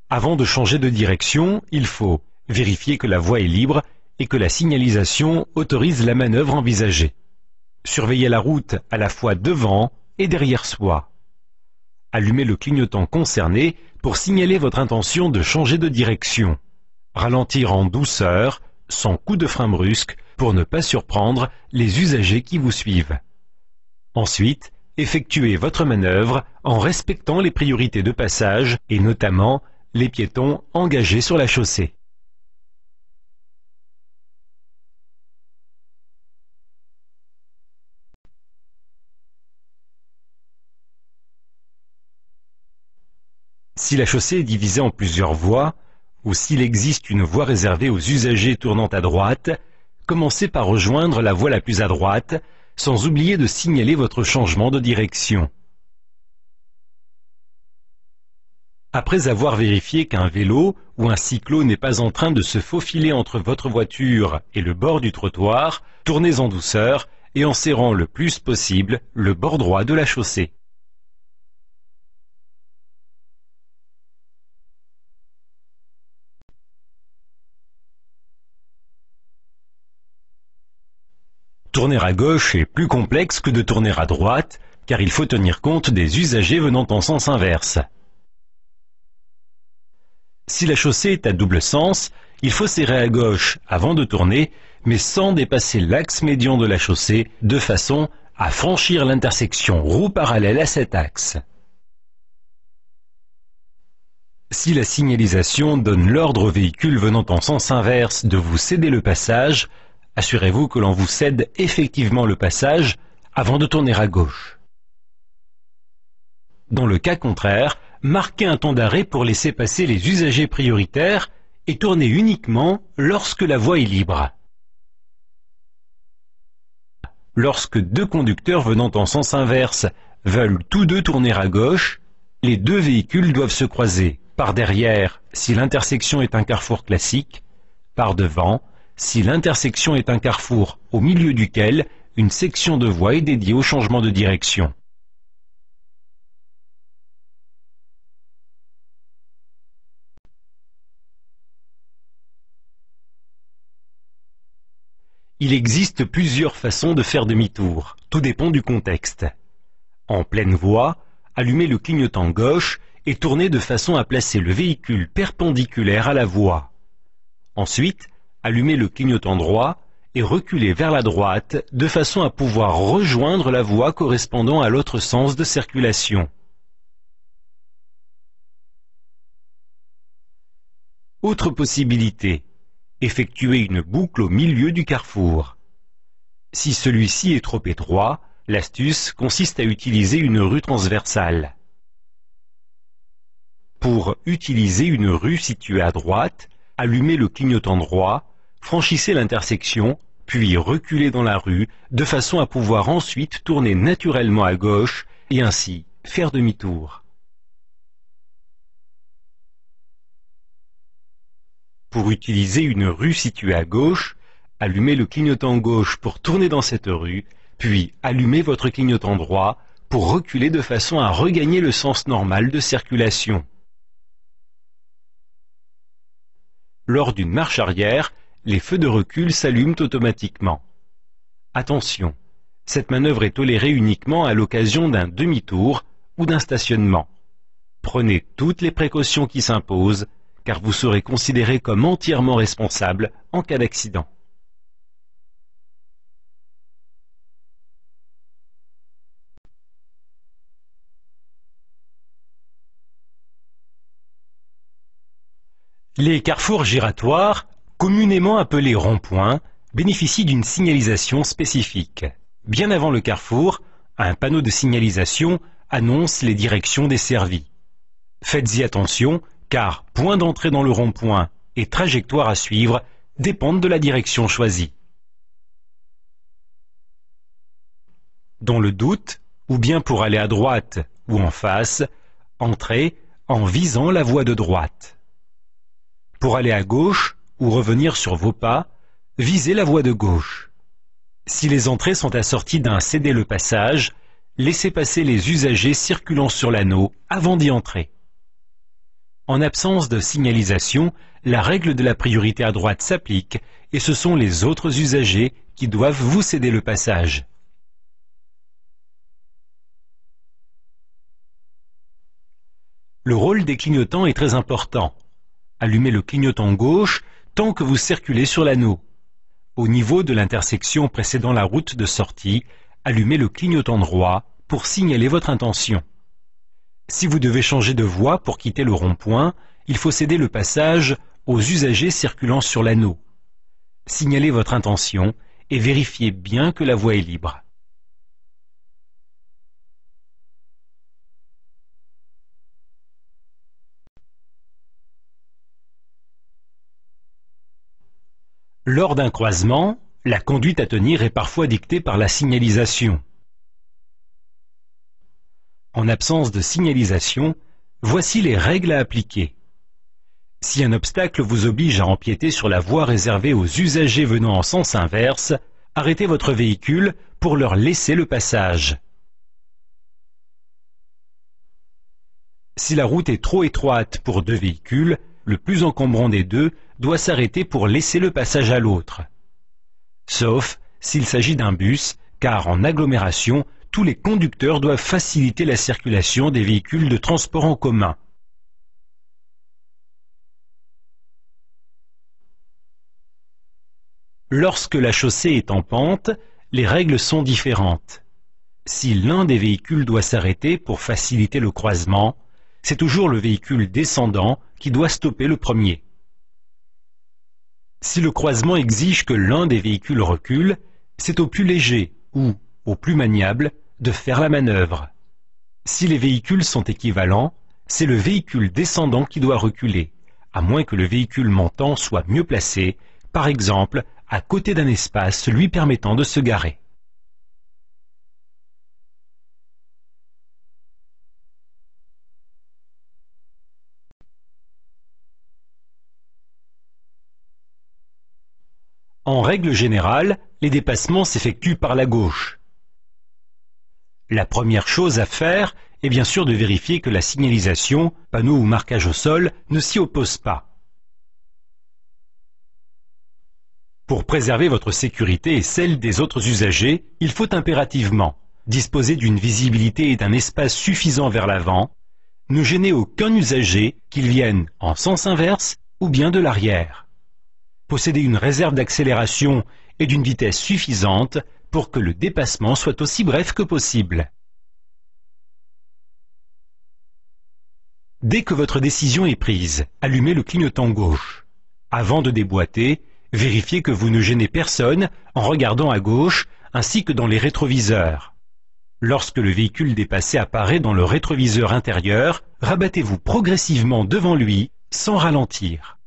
Avant de changer de direction, il faut vérifier que la voie est libre et que la signalisation autorise la manœuvre envisagée. Surveiller la route à la fois devant et derrière soi. Allumez le clignotant concerné pour signaler votre intention de changer de direction. Ralentir en douceur, sans coup de frein brusque, pour ne pas surprendre les usagers qui vous suivent. Ensuite, effectuez votre manœuvre en respectant les priorités de passage et notamment les piétons engagés sur la chaussée. Si la chaussée est divisée en plusieurs voies, ou s'il existe une voie réservée aux usagers tournant à droite, commencez par rejoindre la voie la plus à droite, sans oublier de signaler votre changement de direction. Après avoir vérifié qu'un vélo ou un cyclo n'est pas en train de se faufiler entre votre voiture et le bord du trottoir, tournez en douceur et en serrant le plus possible le bord droit de la chaussée. Tourner à gauche est plus complexe que de tourner à droite, car il faut tenir compte des usagers venant en sens inverse. Si la chaussée est à double sens, il faut serrer à gauche avant de tourner, mais sans dépasser l'axe médian de la chaussée, de façon à franchir l'intersection roue parallèle à cet axe. Si la signalisation donne l'ordre au véhicule venant en sens inverse de vous céder le passage, assurez-vous que l'on vous cède effectivement le passage avant de tourner à gauche. Dans le cas contraire, marquez un temps d'arrêt pour laisser passer les usagers prioritaires et tournez uniquement lorsque la voie est libre. Lorsque deux conducteurs venant en sens inverse veulent tous deux tourner à gauche, les deux véhicules doivent se croiser par derrière si l'intersection est un carrefour classique, par devant si l'intersection est un carrefour au milieu duquel une section de voie est dédiée au changement de direction. Il existe plusieurs façons de faire demi-tour, tout dépend du contexte. En pleine voie, allumez le clignotant gauche et tournez de façon à placer le véhicule perpendiculaire à la voie. Ensuite, allumez le clignotant droit et reculez vers la droite de façon à pouvoir rejoindre la voie correspondant à l'autre sens de circulation. Autre possibilité, effectuer une boucle au milieu du carrefour. Si celui-ci est trop étroit, l'astuce consiste à utiliser une rue transversale. Pour utiliser une rue située à droite, allumez le clignotant droit, franchissez l'intersection, puis reculez dans la rue de façon à pouvoir ensuite tourner naturellement à gauche et ainsi faire demi-tour. Pour utiliser une rue située à gauche, allumez le clignotant gauche pour tourner dans cette rue, puis allumez votre clignotant droit pour reculer de façon à regagner le sens normal de circulation. Lors d'une marche arrière, les feux de recul s'allument automatiquement. Attention, cette manœuvre est tolérée uniquement à l'occasion d'un demi-tour ou d'un stationnement. Prenez toutes les précautions qui s'imposent, car vous serez considéré comme entièrement responsable en cas d'accident. Les carrefours giratoires, communément appelés ronds-points, bénéficient d'une signalisation spécifique. Bien avant le carrefour, un panneau de signalisation annonce les directions desservies. Faites-y attention, car point d'entrée dans le rond-point et trajectoire à suivre dépendent de la direction choisie. Dans le doute, ou bien pour aller à droite ou en face, entrez en visant la voie de droite. Pour aller à gauche ou revenir sur vos pas, visez la voie de gauche. Si les entrées sont assorties d'un cédez le passage, laissez passer les usagers circulant sur l'anneau avant d'y entrer. En absence de signalisation, la règle de la priorité à droite s'applique et ce sont les autres usagers qui doivent vous céder le passage. Le rôle des clignotants est très important. Allumez le clignotant gauche tant que vous circulez sur l'anneau. Au niveau de l'intersection précédant la route de sortie, allumez le clignotant droit pour signaler votre intention. Si vous devez changer de voie pour quitter le rond-point, il faut céder le passage aux usagers circulant sur l'anneau. Signalez votre intention et vérifiez bien que la voie est libre. Lors d'un croisement, la conduite à tenir est parfois dictée par la signalisation. En absence de signalisation, voici les règles à appliquer. Si un obstacle vous oblige à empiéter sur la voie réservée aux usagers venant en sens inverse, arrêtez votre véhicule pour leur laisser le passage. Si la route est trop étroite pour deux véhicules, le plus encombrant des deux doit s'arrêter pour laisser le passage à l'autre. Sauf s'il s'agit d'un bus, car en agglomération, tous les conducteurs doivent faciliter la circulation des véhicules de transport en commun. Lorsque la chaussée est en pente, les règles sont différentes. Si l'un des véhicules doit s'arrêter pour faciliter le croisement, c'est toujours le véhicule descendant qui doit stopper le premier. Si le croisement exige que l'un des véhicules recule, c'est au plus léger ou au plus maniable de faire la manœuvre. Si les véhicules sont équivalents, c'est le véhicule descendant qui doit reculer, à moins que le véhicule montant soit mieux placé, par exemple à côté d'un espace lui permettant de se garer. En règle générale, les dépassements s'effectuent par la gauche. La première chose à faire est bien sûr de vérifier que la signalisation, panneau ou marquage au sol, ne s'y oppose pas. Pour préserver votre sécurité et celle des autres usagers, il faut impérativement disposer d'une visibilité et d'un espace suffisant vers l'avant, ne gêner aucun usager, qu'il vienne en sens inverse ou bien de l'arrière. posséder une réserve d'accélération et d'une vitesse suffisante pour que le dépassement soit aussi bref que possible. Dès que votre décision est prise, allumez le clignotant gauche. Avant de déboîter, vérifiez que vous ne gênez personne en regardant à gauche ainsi que dans les rétroviseurs. Lorsque le véhicule dépassé apparaît dans le rétroviseur intérieur, rabattez-vous progressivement devant lui sans ralentir.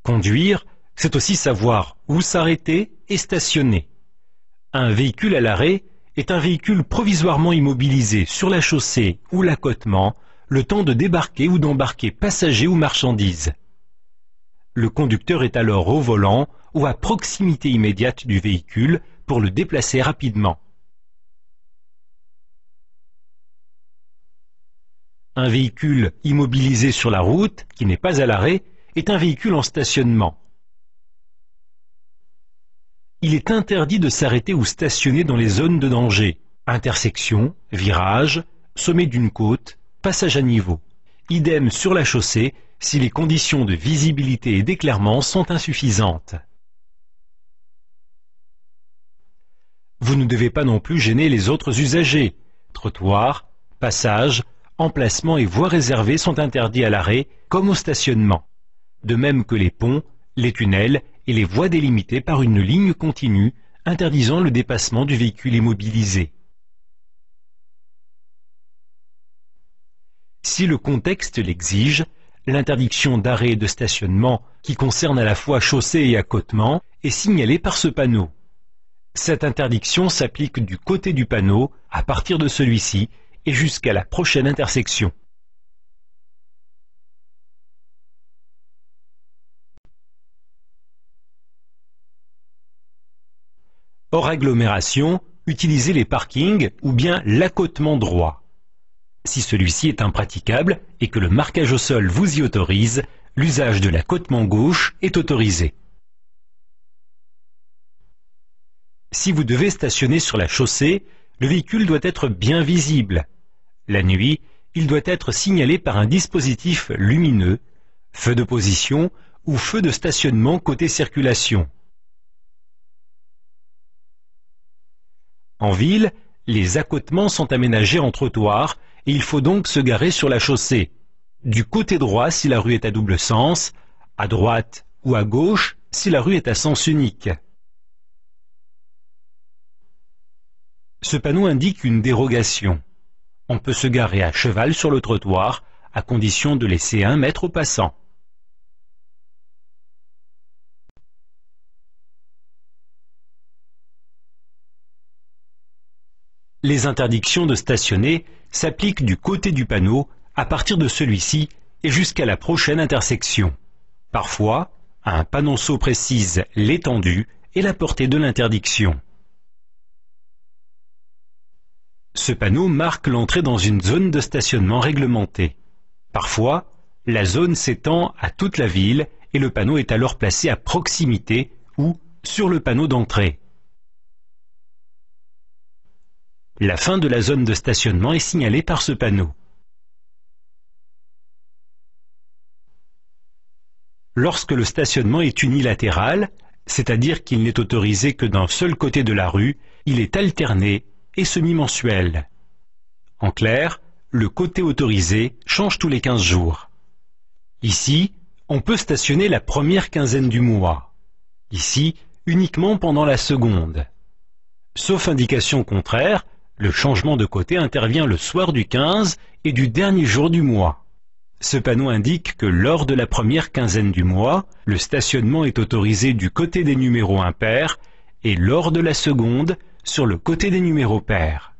Conduire, c'est aussi savoir où s'arrêter et stationner. Un véhicule à l'arrêt est un véhicule provisoirement immobilisé sur la chaussée ou l'accotement, le temps de débarquer ou d'embarquer passagers ou marchandises. Le conducteur est alors au volant ou à proximité immédiate du véhicule pour le déplacer rapidement. Un véhicule immobilisé sur la route, qui n'est pas à l'arrêt, est un véhicule en stationnement. Il est interdit de s'arrêter ou stationner dans les zones de danger, intersections, virages, sommet d'une côte, passage à niveau. Idem sur la chaussée si les conditions de visibilité et d'éclairement sont insuffisantes. Vous ne devez pas non plus gêner les autres usagers. Trottoirs, passages, emplacements et voies réservées sont interdits à l'arrêt comme au stationnement. De même que les ponts, les tunnels et les voies délimitées par une ligne continue interdisant le dépassement du véhicule immobilisé. Si le contexte l'exige, l'interdiction d'arrêt et de stationnement, qui concerne à la fois chaussée et accotement, est signalée par ce panneau. Cette interdiction s'applique du côté du panneau, à partir de celui-ci, et jusqu'à la prochaine intersection. Hors agglomération, utilisez les parkings ou bien l'accotement droit. Si celui-ci est impraticable et que le marquage au sol vous y autorise, l'usage de l'accotement gauche est autorisé. Si vous devez stationner sur la chaussée, le véhicule doit être bien visible. La nuit, il doit être signalé par un dispositif lumineux, feu de position ou feu de stationnement côté circulation. En ville, les accotements sont aménagés en trottoir et il faut donc se garer sur la chaussée, du côté droit si la rue est à double sens, à droite ou à gauche si la rue est à sens unique. Ce panneau indique une dérogation. On peut se garer à cheval sur le trottoir, à condition de laisser 1 mètre aux passants. Les interdictions de stationner s'appliquent du côté du panneau, à partir de celui-ci et jusqu'à la prochaine intersection. Parfois, un panonceau précise l'étendue et la portée de l'interdiction. Ce panneau marque l'entrée dans une zone de stationnement réglementée. Parfois, la zone s'étend à toute la ville et le panneau est alors placé à proximité ou sur le panneau d'entrée. La fin de la zone de stationnement est signalée par ce panneau. Lorsque le stationnement est unilatéral, c'est-à-dire qu'il n'est autorisé que d'un seul côté de la rue, il est alterné et semi-mensuel. En clair, le côté autorisé change tous les 15 jours. Ici, on peut stationner la première quinzaine du mois. Ici, uniquement pendant la seconde. Sauf indication contraire, le changement de côté intervient le soir du 15 et du dernier jour du mois. Ce panneau indique que lors de la première quinzaine du mois, le stationnement est autorisé du côté des numéros impairs et lors de la seconde, sur le côté des numéros pairs.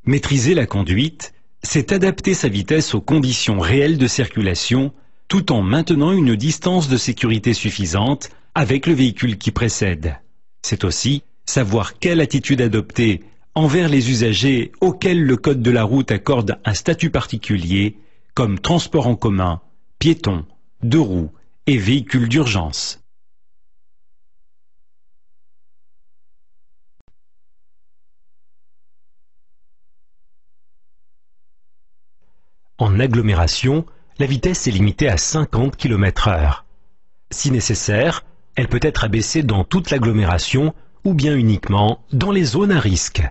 Maîtriser la conduite, c'est adapter sa vitesse aux conditions réelles de circulation tout en maintenant une distance de sécurité suffisante avec le véhicule qui précède. C'est aussi savoir quelle attitude adopter envers les usagers auxquels le code de la route accorde un statut particulier, comme transport en commun, piétons, deux roues et véhicules d'urgence. En agglomération, la vitesse est limitée à 50 km/h. Si nécessaire, elle peut être abaissée dans toute l'agglomération ou bien uniquement dans les zones à risque.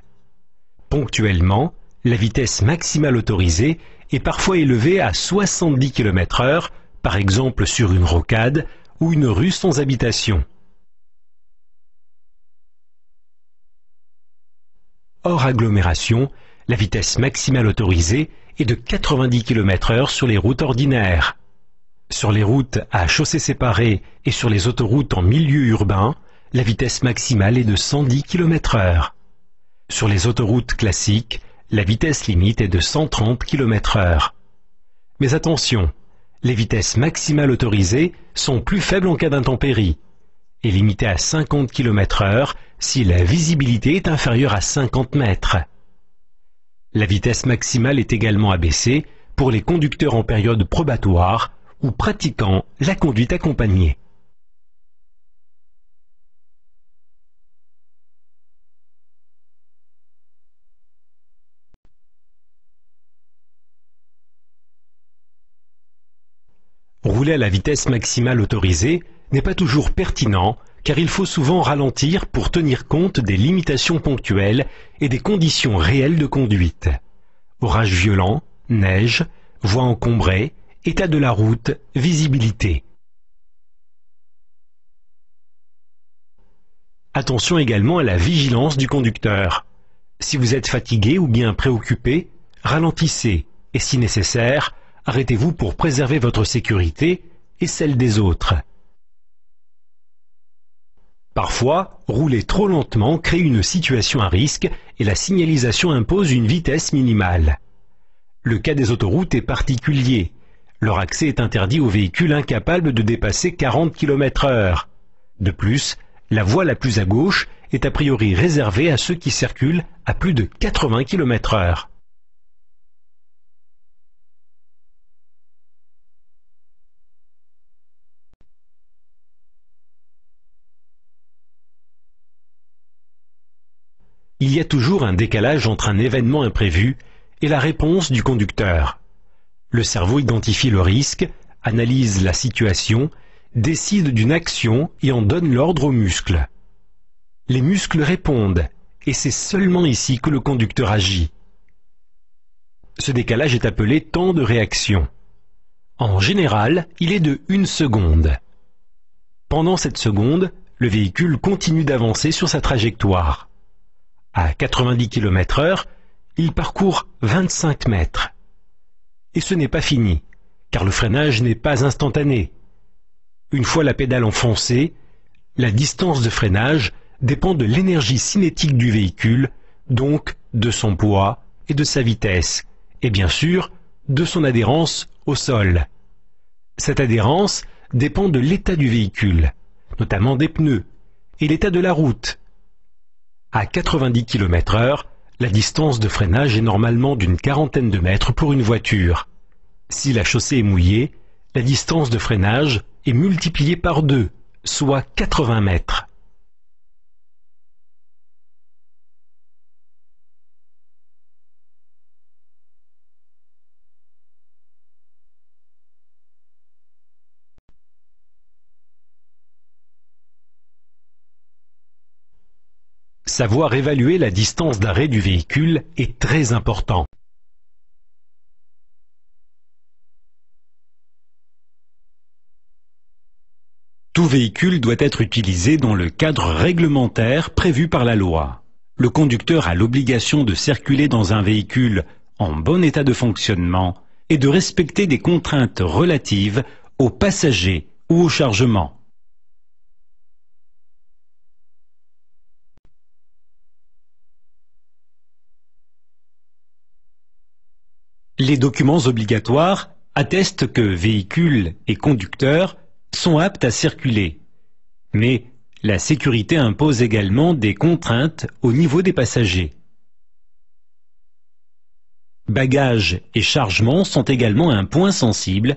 Ponctuellement, la vitesse maximale autorisée est parfois élevée à 70 km/h, par exemple sur une rocade ou une rue sans habitation. Hors agglomération, la vitesse maximale autorisée est de 90 km/h sur les routes ordinaires. Sur les routes à chaussées séparées et sur les autoroutes en milieu urbain, la vitesse maximale est de 110 km/h. Sur les autoroutes classiques, la vitesse limite est de 130 km/h. Mais attention, les vitesses maximales autorisées sont plus faibles en cas d'intempéries et limitées à 50 km/h si la visibilité est inférieure à 50 mètres. La vitesse maximale est également abaissée pour les conducteurs en période probatoire ou pratiquant la conduite accompagnée. Rouler à la vitesse maximale autorisée n'est pas toujours pertinent car il faut souvent ralentir pour tenir compte des limitations ponctuelles et des conditions réelles de conduite. Orages violents, neige, voies encombrées, état de la route, visibilité. Attention également à la vigilance du conducteur. Si vous êtes fatigué ou bien préoccupé, ralentissez et si nécessaire, arrêtez-vous pour préserver votre sécurité et celle des autres. Parfois, rouler trop lentement crée une situation à risque et la signalisation impose une vitesse minimale. Le cas des autoroutes est particulier. Leur accès est interdit aux véhicules incapables de dépasser 40 km/h. De plus, la voie la plus à gauche est a priori réservée à ceux qui circulent à plus de 80 km/h. Il y a toujours un décalage entre un événement imprévu et la réponse du conducteur. Le cerveau identifie le risque, analyse la situation, décide d'une action et en donne l'ordre aux muscles. Les muscles répondent, et c'est seulement ici que le conducteur agit. Ce décalage est appelé temps de réaction. En général, il est de 1 seconde. Pendant cette seconde, le véhicule continue d'avancer sur sa trajectoire. À 90 km/h, il parcourt 25 mètres. Et ce n'est pas fini, car le freinage n'est pas instantané. Une fois la pédale enfoncée, la distance de freinage dépend de l'énergie cinétique du véhicule, donc de son poids et de sa vitesse, et bien sûr de son adhérence au sol. Cette adhérence dépend de l'état du véhicule, notamment des pneus, et l'état de la route. À 90 km/h, la distance de freinage est normalement d'une quarantaine de mètres pour une voiture. Si la chaussée est mouillée, la distance de freinage est multipliée par 2, soit 80 mètres. Savoir évaluer la distance d'arrêt du véhicule est très important. Tout véhicule doit être utilisé dans le cadre réglementaire prévu par la loi. Le conducteur a l'obligation de circuler dans un véhicule en bon état de fonctionnement et de respecter des contraintes relatives aux passagers ou au chargement. Les documents obligatoires attestent que véhicules et conducteurs sont aptes à circuler. Mais la sécurité impose également des contraintes au niveau des passagers. Bagages et chargements sont également un point sensible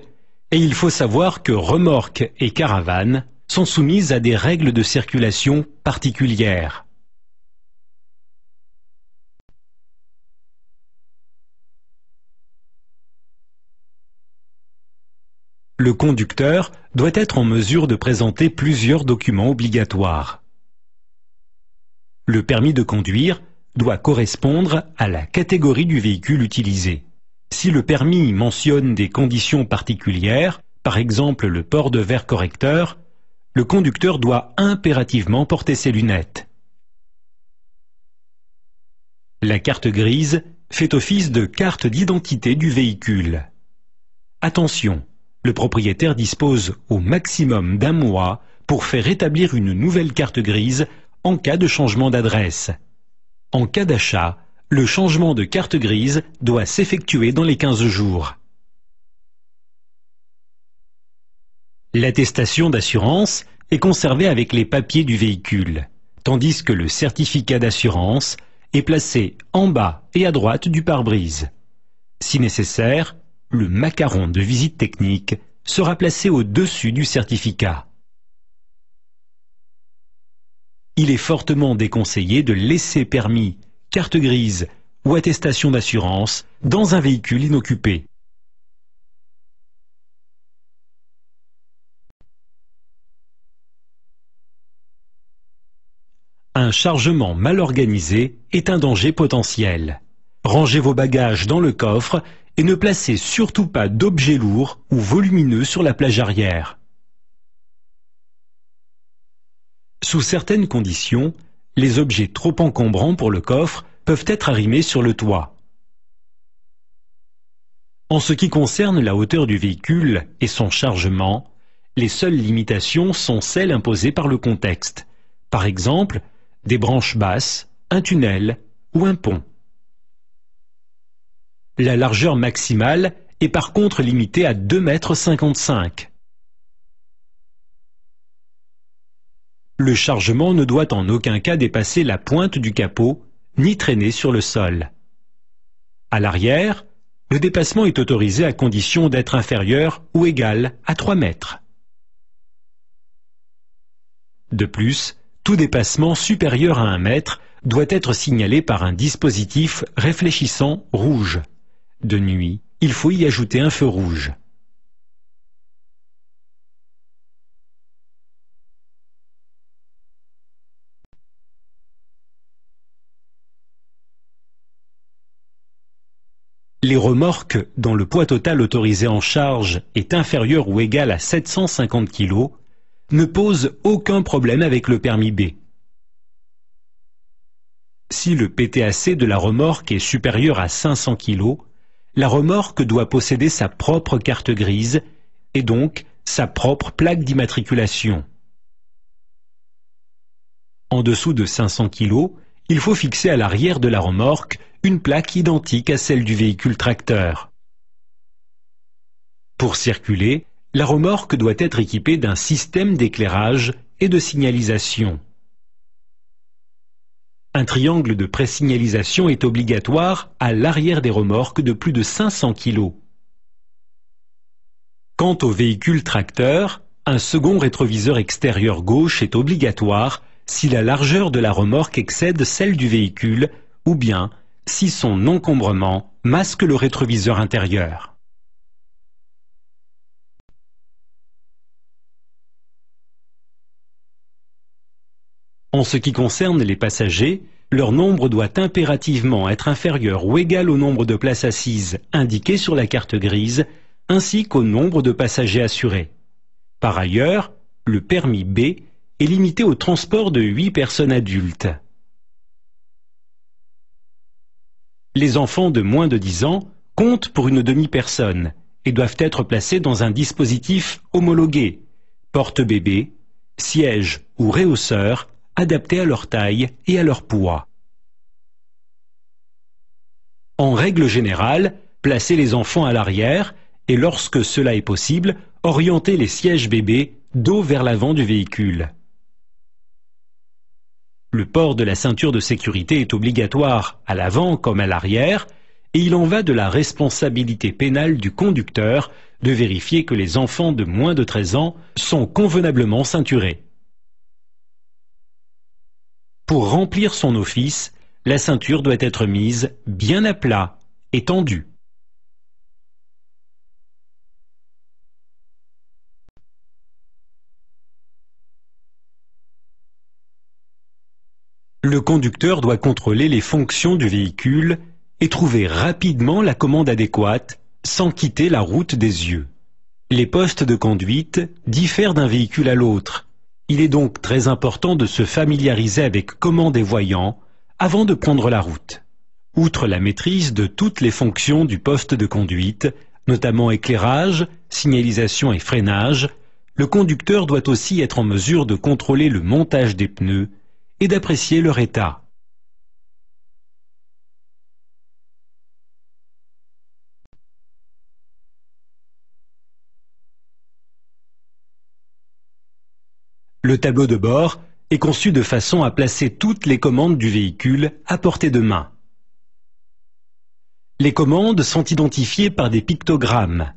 et il faut savoir que remorques et caravanes sont soumises à des règles de circulation particulières. Le conducteur doit être en mesure de présenter plusieurs documents obligatoires. Le permis de conduire doit correspondre à la catégorie du véhicule utilisé. Si le permis mentionne des conditions particulières, par exemple le port de verre correcteur, le conducteur doit impérativement porter ses lunettes. La carte grise fait office de carte d'identité du véhicule. Attention, le propriétaire dispose au maximum d'1 mois pour faire établir une nouvelle carte grise en cas de changement d'adresse. En cas d'achat, le changement de carte grise doit s'effectuer dans les 15 jours. L'attestation d'assurance est conservée avec les papiers du véhicule, tandis que le certificat d'assurance est placé en bas et à droite du pare-brise. Si nécessaire, le macaron de visite technique sera placé au-dessus du certificat. Il est fortement déconseillé de laisser permis, carte grise ou attestation d'assurance dans un véhicule inoccupé. Un chargement mal organisé est un danger potentiel. Rangez vos bagages dans le coffre et ne placez surtout pas d'objets lourds ou volumineux sur la plage arrière. Sous certaines conditions, les objets trop encombrants pour le coffre peuvent être arrimés sur le toit. En ce qui concerne la hauteur du véhicule et son chargement, les seules limitations sont celles imposées par le contexte. Par exemple, des branches basses, un tunnel ou un pont. La largeur maximale est par contre limitée à 2,55 m. Le chargement ne doit en aucun cas dépasser la pointe du capot, ni traîner sur le sol. À l'arrière, le dépassement est autorisé à condition d'être inférieur ou égal à 3 mètres. De plus, tout dépassement supérieur à 1 mètre doit être signalé par un dispositif réfléchissant rouge. De nuit, il faut y ajouter un feu rouge. Les remorques dont le poids total autorisé en charge est inférieur ou égal à 750 kg ne posent aucun problème avec le permis B. Si le PTAC de la remorque est supérieur à 500 kg, la remorque doit posséder sa propre carte grise et donc sa propre plaque d'immatriculation. En dessous de 500 kg, il faut fixer à l'arrière de la remorque une plaque identique à celle du véhicule tracteur. Pour circuler, la remorque doit être équipée d'un système d'éclairage et de signalisation. Un triangle de présignalisation est obligatoire à l'arrière des remorques de plus de 500 kg. Quant au véhicule tracteur, un second rétroviseur extérieur gauche est obligatoire si la largeur de la remorque excède celle du véhicule ou bien si son encombrement masque le rétroviseur intérieur. En ce qui concerne les passagers, leur nombre doit impérativement être inférieur ou égal au nombre de places assises indiquées sur la carte grise, ainsi qu'au nombre de passagers assurés. Par ailleurs, le permis B est limité au transport de 8 personnes adultes. Les enfants de moins de 10 ans comptent pour une demi-personne et doivent être placés dans un dispositif homologué, porte-bébé, siège ou réhausseur, adaptés à leur taille et à leur poids. En règle générale, placez les enfants à l'arrière et lorsque cela est possible, orientez les sièges bébés dos vers l'avant du véhicule. Le port de la ceinture de sécurité est obligatoire à l'avant comme à l'arrière et il en va de la responsabilité pénale du conducteur de vérifier que les enfants de moins de 13 ans sont convenablement ceinturés. Pour remplir son office, la ceinture doit être mise bien à plat et tendue. Le conducteur doit contrôler les fonctions du véhicule et trouver rapidement la commande adéquate sans quitter la route des yeux. Les postes de conduite diffèrent d'un véhicule à l'autre. Il est donc très important de se familiariser avec commande et voyant avant de prendre la route. Outre la maîtrise de toutes les fonctions du poste de conduite, notamment éclairage, signalisation et freinage, le conducteur doit aussi être en mesure de contrôler le montage des pneus et d'apprécier leur état. Le tableau de bord est conçu de façon à placer toutes les commandes du véhicule à portée de main. Les commandes sont identifiées par des pictogrammes: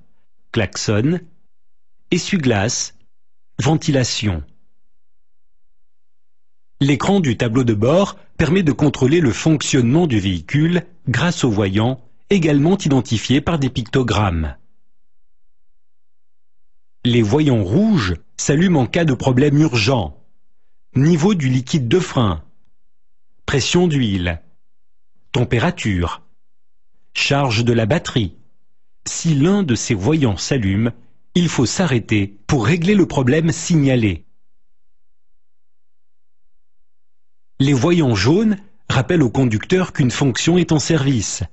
klaxon, essuie-glace, ventilation. L'écran du tableau de bord permet de contrôler le fonctionnement du véhicule grâce aux voyants, également identifiés par des pictogrammes. Les voyants rouges s'allument en cas de problème urgent. Niveau du liquide de frein, pression d'huile, température, charge de la batterie. Si l'un de ces voyants s'allume, il faut s'arrêter pour régler le problème signalé. Les voyants jaunes rappellent au conducteur qu'une fonction est en service,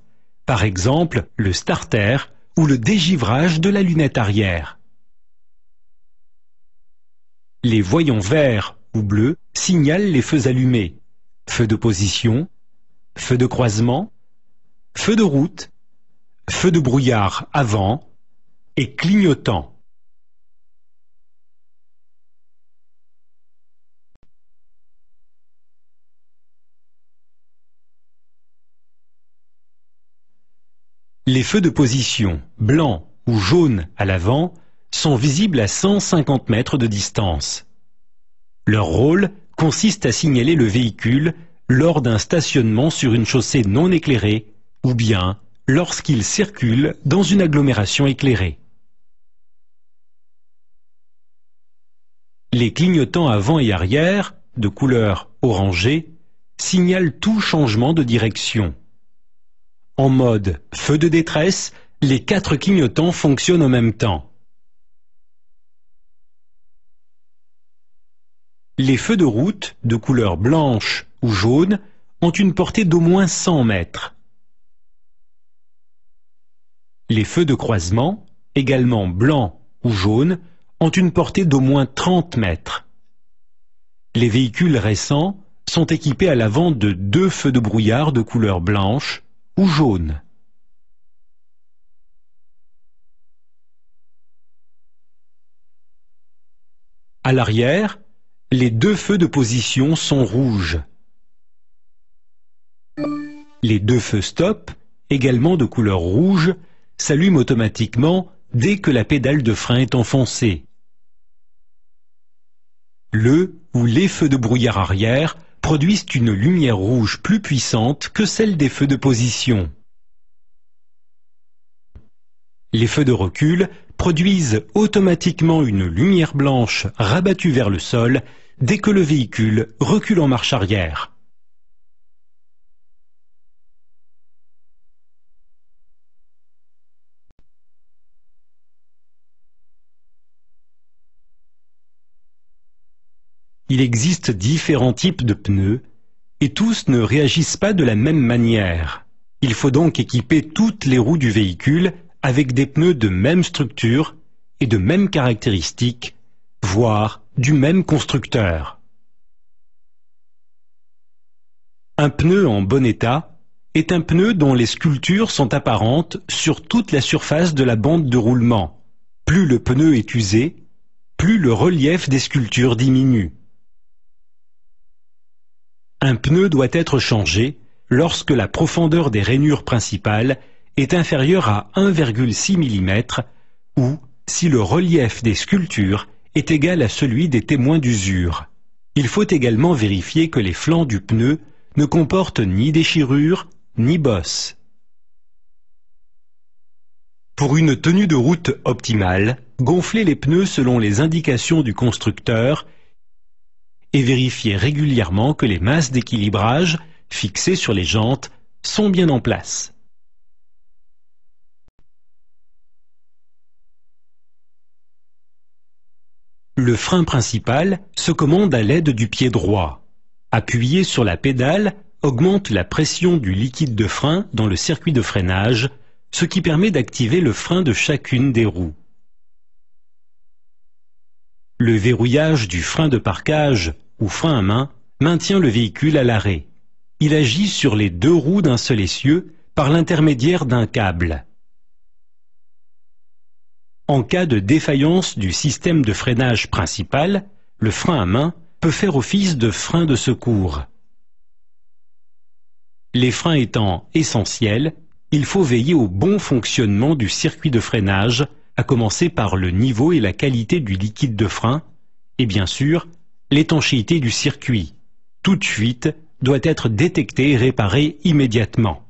par exemple le starter ou le dégivrage de la lunette arrière. Les voyants verts ou bleus signalent les feux allumés: feu de position, feu de croisement, feu de route, feu de brouillard avant et clignotant. Les feux de position, blanc ou jaune à l'avant, sont visibles à 150 mètres de distance. Leur rôle consiste à signaler le véhicule lors d'un stationnement sur une chaussée non éclairée ou bien lorsqu'il circule dans une agglomération éclairée. Les clignotants avant et arrière, de couleur orangée, signalent tout changement de direction. En mode feu de détresse, les 4 clignotants fonctionnent en même temps. Les feux de route, de couleur blanche ou jaune, ont une portée d'au moins 100 mètres. Les feux de croisement, également blancs ou jaunes, ont une portée d'au moins 30 mètres. Les véhicules récents sont équipés à l'avant de 2 feux de brouillard de couleur blanche ou jaune. À l'arrière, les 2 feux de position sont rouges. Les 2 feux stop, également de couleur rouge, s'allument automatiquement dès que la pédale de frein est enfoncée. Le ou les feux de brouillard arrière produisent une lumière rouge plus puissante que celle des feux de position. Les feux de recul produisent automatiquement une lumière blanche rabattue vers le sol dès que le véhicule recule en marche arrière. Il existe différents types de pneus et tous ne réagissent pas de la même manière. Il faut donc équiper toutes les roues du véhicule avec des pneus de même structure et de mêmes caractéristiques, voire du même constructeur. Un pneu en bon état est un pneu dont les sculptures sont apparentes sur toute la surface de la bande de roulement. Plus le pneu est usé, plus le relief des sculptures diminue. Un pneu doit être changé lorsque la profondeur des rainures principales est inférieur à 1,6 mm ou si le relief des sculptures est égal à celui des témoins d'usure. Il faut également vérifier que les flancs du pneu ne comportent ni déchirures ni bosses. Pour une tenue de route optimale, gonflez les pneus selon les indications du constructeur et vérifiez régulièrement que les masses d'équilibrage fixées sur les jantes sont bien en place. Le frein principal se commande à l'aide du pied droit. Appuyer sur la pédale augmente la pression du liquide de frein dans le circuit de freinage, ce qui permet d'activer le frein de chacune des roues. Le verrouillage du frein de parquage ou frein à main maintient le véhicule à l'arrêt. Il agit sur les deux roues d'un seul essieu par l'intermédiaire d'un câble. En cas de défaillance du système de freinage principal, le frein à main peut faire office de frein de secours. Les freins étant essentiels, il faut veiller au bon fonctionnement du circuit de freinage, à commencer par le niveau et la qualité du liquide de frein, et bien sûr, l'étanchéité du circuit. Toute fuite doit être détectée et réparée immédiatement.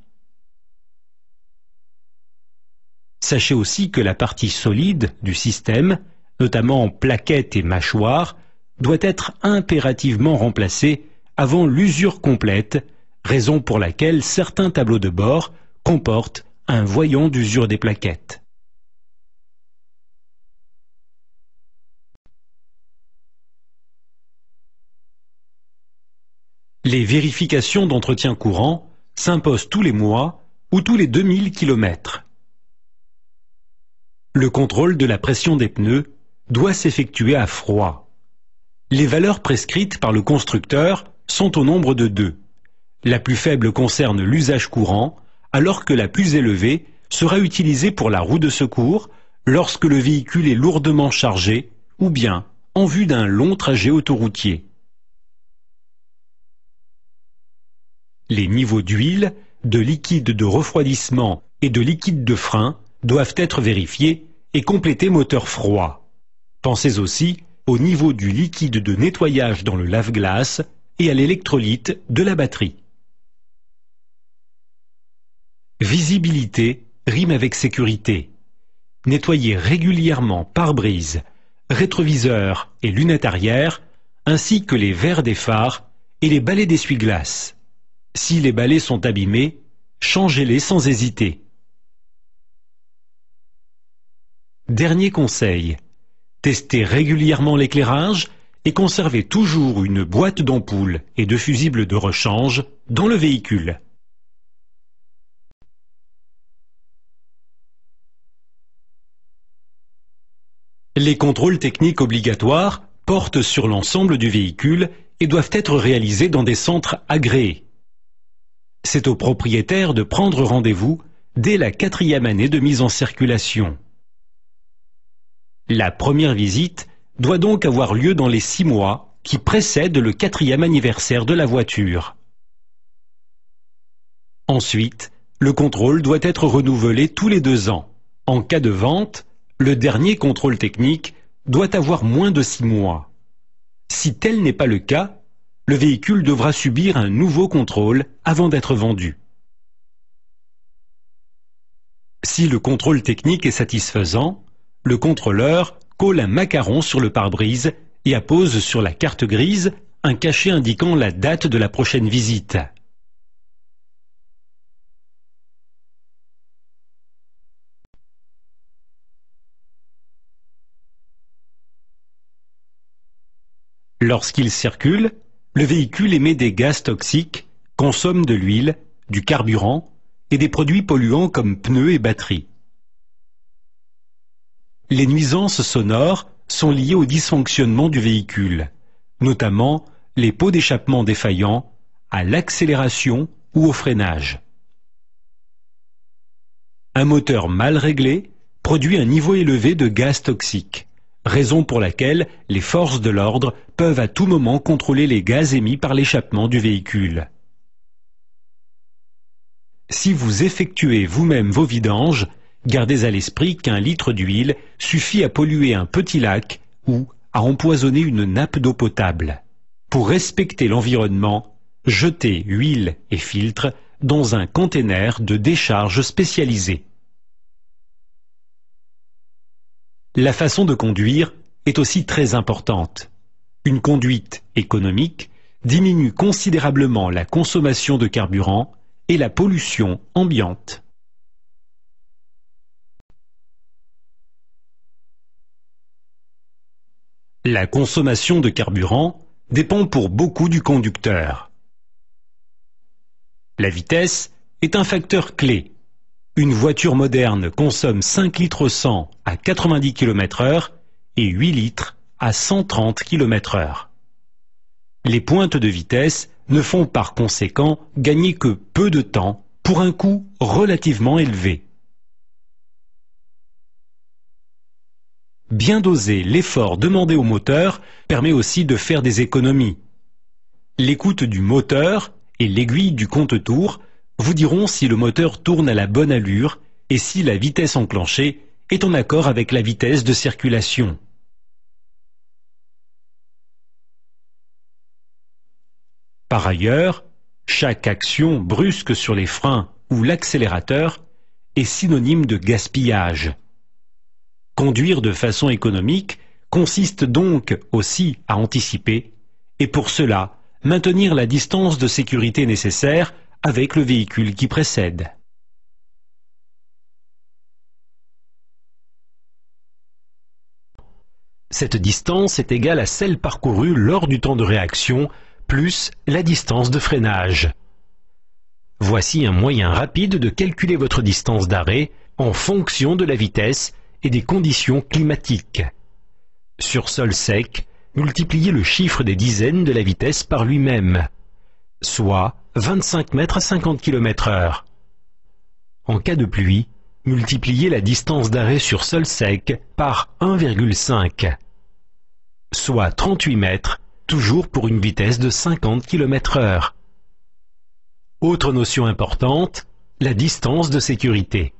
Sachez aussi que la partie solide du système, notamment plaquettes et mâchoires, doit être impérativement remplacée avant l'usure complète, raison pour laquelle certains tableaux de bord comportent un voyant d'usure des plaquettes. Les vérifications d'entretien courant s'imposent tous les mois ou tous les 2000 km. Le contrôle de la pression des pneus doit s'effectuer à froid. Les valeurs prescrites par le constructeur sont au nombre de 2. La plus faible concerne l'usage courant, alors que la plus élevée sera utilisée pour la roue de secours lorsque le véhicule est lourdement chargé ou bien en vue d'un long trajet autoroutier. Les niveaux d'huile, de liquide de refroidissement et de liquide de frein doivent être vérifiés et compléter moteur froid. Pensez aussi au niveau du liquide de nettoyage dans le lave-glace et à l'électrolyte de la batterie. Visibilité rime avec sécurité. Nettoyez régulièrement pare-brise, rétroviseur et lunettes arrière, ainsi que les verres des phares et les balais d'essuie-glace. Si les balais sont abîmés, changez-les sans hésiter. Dernier conseil, testez régulièrement l'éclairage et conservez toujours une boîte d'ampoules et de fusibles de rechange dans le véhicule. Les contrôles techniques obligatoires portent sur l'ensemble du véhicule et doivent être réalisés dans des centres agréés. C'est au propriétaire de prendre rendez-vous dès la 4e année de mise en circulation. La première visite doit donc avoir lieu dans les 6 mois qui précèdent le 4e anniversaire de la voiture. Ensuite, le contrôle doit être renouvelé tous les 2 ans. En cas de vente, le dernier contrôle technique doit avoir moins de 6 mois. Si tel n'est pas le cas, le véhicule devra subir un nouveau contrôle avant d'être vendu. Si le contrôle technique est satisfaisant, le contrôleur colle un macaron sur le pare-brise et appose sur la carte grise un cachet indiquant la date de la prochaine visite. Lorsqu'il circule, le véhicule émet des gaz toxiques, consomme de l'huile, du carburant et des produits polluants comme pneus et batteries. Les nuisances sonores sont liées au dysfonctionnement du véhicule, notamment les pots d'échappement défaillants, à l'accélération ou au freinage. Un moteur mal réglé produit un niveau élevé de gaz toxiques, raison pour laquelle les forces de l'ordre peuvent à tout moment contrôler les gaz émis par l'échappement du véhicule. Si vous effectuez vous-même vos vidanges, gardez à l'esprit qu'un litre d'huile suffit à polluer un petit lac ou à empoisonner une nappe d'eau potable. Pour respecter l'environnement, jetez huile et filtre dans un conteneur de décharge spécialisé. La façon de conduire est aussi très importante. Une conduite économique diminue considérablement la consommation de carburant et la pollution ambiante. La consommation de carburant dépend pour beaucoup du conducteur. La vitesse est un facteur clé. Une voiture moderne consomme 5 litres 100 à 90 km/h et 8 litres à 130 km/h. Les pointes de vitesse ne font par conséquent gagner que peu de temps pour un coût relativement élevé. Bien doser l'effort demandé au moteur permet aussi de faire des économies. L'écoute du moteur et l'aiguille du compte-tours vous diront si le moteur tourne à la bonne allure et si la vitesse enclenchée est en accord avec la vitesse de circulation. Par ailleurs, chaque action brusque sur les freins ou l'accélérateur est synonyme de gaspillage. Conduire de façon économique consiste donc aussi à anticiper et pour cela maintenir la distance de sécurité nécessaire avec le véhicule qui précède. Cette distance est égale à celle parcourue lors du temps de réaction plus la distance de freinage. Voici un moyen rapide de calculer votre distance d'arrêt en fonction de la vitesse et des conditions climatiques. Sur sol sec, multipliez le chiffre des dizaines de la vitesse par lui-même, soit 25 mètres à 50 km/h. En cas de pluie, multipliez la distance d'arrêt sur sol sec par 1,5, soit 38 mètres, toujours pour une vitesse de 50 km/h. Autre notion importante, la distance de sécurité.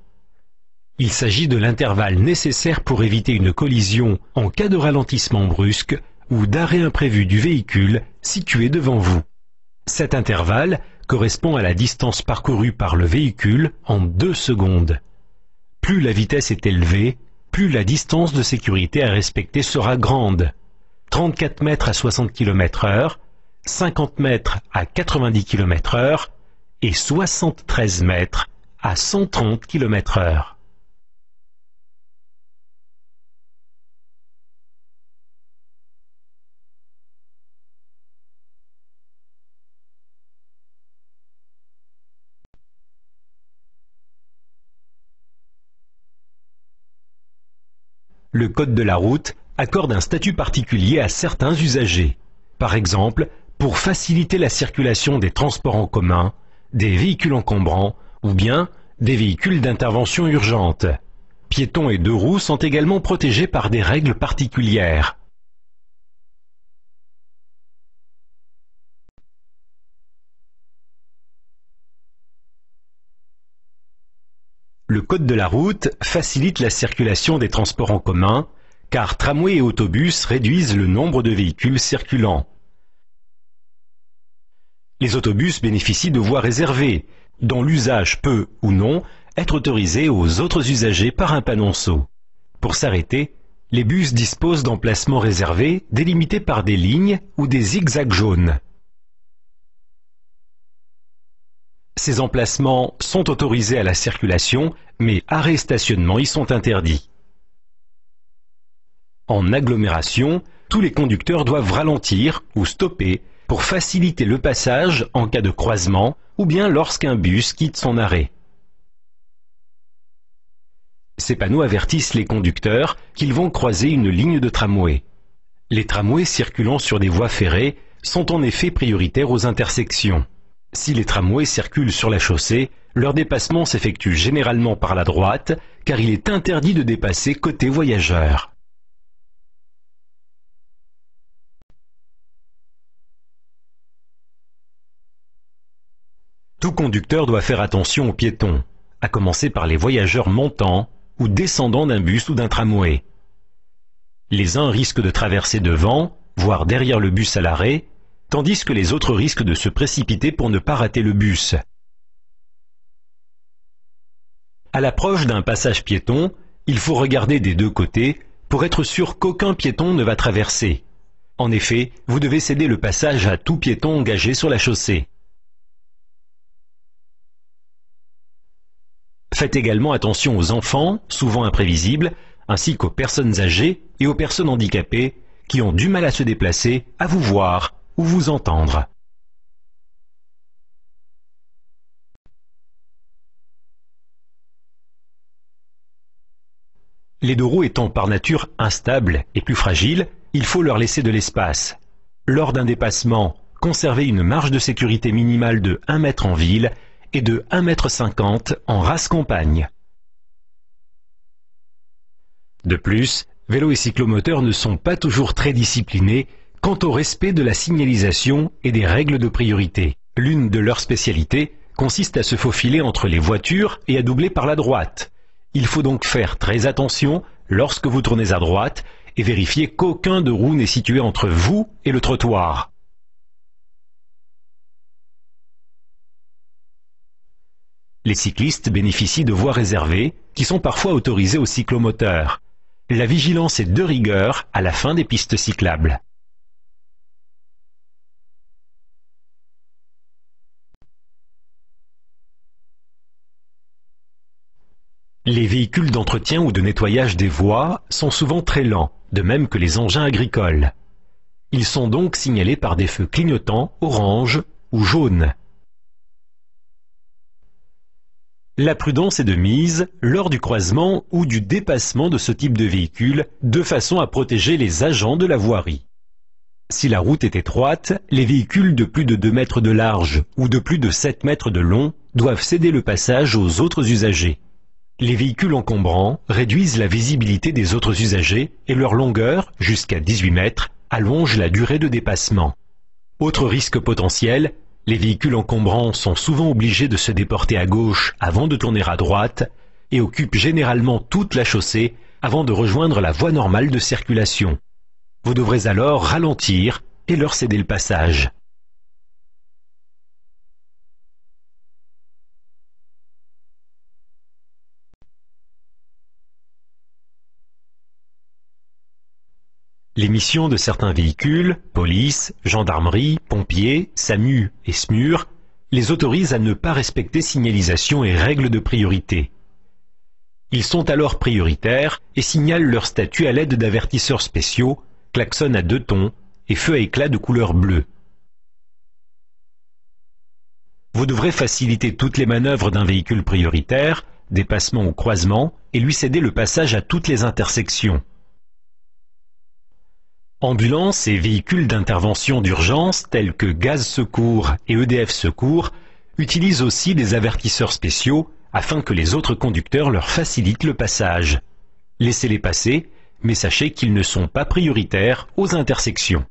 Il s'agit de l'intervalle nécessaire pour éviter une collision en cas de ralentissement brusque ou d'arrêt imprévu du véhicule situé devant vous. Cet intervalle correspond à la distance parcourue par le véhicule en 2 secondes. Plus la vitesse est élevée, plus la distance de sécurité à respecter sera grande. 34 mètres à 60 km/h, 50 mètres à 90 km/h et 73 mètres à 130 km/h. Le code de la route accorde un statut particulier à certains usagers. Par exemple, pour faciliter la circulation des transports en commun, des véhicules encombrants ou bien des véhicules d'intervention urgente. Piétons et deux roues sont également protégés par des règles particulières. Le code de la route facilite la circulation des transports en commun, car tramway et autobus réduisent le nombre de véhicules circulant. Les autobus bénéficient de voies réservées, dont l'usage peut, ou non, être autorisé aux autres usagers par un panonceau. Pour s'arrêter, les bus disposent d'emplacements réservés délimités par des lignes ou des zigzags jaunes. Ces emplacements sont autorisés à la circulation, mais arrêts et stationnement y sont interdits. En agglomération, tous les conducteurs doivent ralentir ou stopper pour faciliter le passage en cas de croisement ou bien lorsqu'un bus quitte son arrêt. Ces panneaux avertissent les conducteurs qu'ils vont croiser une ligne de tramway. Les tramways circulant sur des voies ferrées sont en effet prioritaires aux intersections. Si les tramways circulent sur la chaussée, leur dépassement s'effectue généralement par la droite, car il est interdit de dépasser côté voyageurs. Tout conducteur doit faire attention aux piétons, à commencer par les voyageurs montant ou descendant d'un bus ou d'un tramway. Les uns risquent de traverser devant, voire derrière le bus à l'arrêt, tandis que les autres risquent de se précipiter pour ne pas rater le bus. À l'approche d'un passage piéton, il faut regarder des deux côtés pour être sûr qu'aucun piéton ne va traverser. En effet, vous devez céder le passage à tout piéton engagé sur la chaussée. Faites également attention aux enfants, souvent imprévisibles, ainsi qu'aux personnes âgées et aux personnes handicapées qui ont du mal à se déplacer, à vous voir ou vous entendre. Les deux roues étant par nature instables et plus fragiles, il faut leur laisser de l'espace. Lors d'un dépassement, conservez une marge de sécurité minimale de 1 mètre en ville et de 1,50 m en race campagne. De plus, vélos et cyclomoteurs ne sont pas toujours très disciplinés quant au respect de la signalisation et des règles de priorité. L'une de leurs spécialités consiste à se faufiler entre les voitures et à doubler par la droite. Il faut donc faire très attention lorsque vous tournez à droite et vérifier qu'aucun de roues n'est situé entre vous et le trottoir. Les cyclistes bénéficient de voies réservées qui sont parfois autorisées aux cyclomoteurs. La vigilance est de rigueur à la fin des pistes cyclables. Les véhicules d'entretien ou de nettoyage des voies sont souvent très lents, de même que les engins agricoles. Ils sont donc signalés par des feux clignotants orange ou jaune. La prudence est de mise lors du croisement ou du dépassement de ce type de véhicule, de façon à protéger les agents de la voirie. Si la route est étroite, les véhicules de plus de 2 mètres de large ou de plus de 7 mètres de long doivent céder le passage aux autres usagers. Les véhicules encombrants réduisent la visibilité des autres usagers et leur longueur, jusqu'à 18 mètres, allonge la durée de dépassement. Autre risque potentiel, les véhicules encombrants sont souvent obligés de se déporter à gauche avant de tourner à droite et occupent généralement toute la chaussée avant de rejoindre la voie normale de circulation. Vous devrez alors ralentir et leur céder le passage. Les missions de certains véhicules, police, gendarmerie, pompiers, SAMU et SMUR, les autorisent à ne pas respecter signalisation et règles de priorité. Ils sont alors prioritaires et signalent leur statut à l'aide d'avertisseurs spéciaux, klaxons à 2 tons et feux à éclat de couleur bleue. Vous devrez faciliter toutes les manœuvres d'un véhicule prioritaire, dépassement ou croisement, et lui céder le passage à toutes les intersections. Ambulances et véhicules d'intervention d'urgence tels que Gaz Secours et EDF Secours utilisent aussi des avertisseurs spéciaux afin que les autres conducteurs leur facilitent le passage. Laissez-les passer, mais sachez qu'ils ne sont pas prioritaires aux intersections.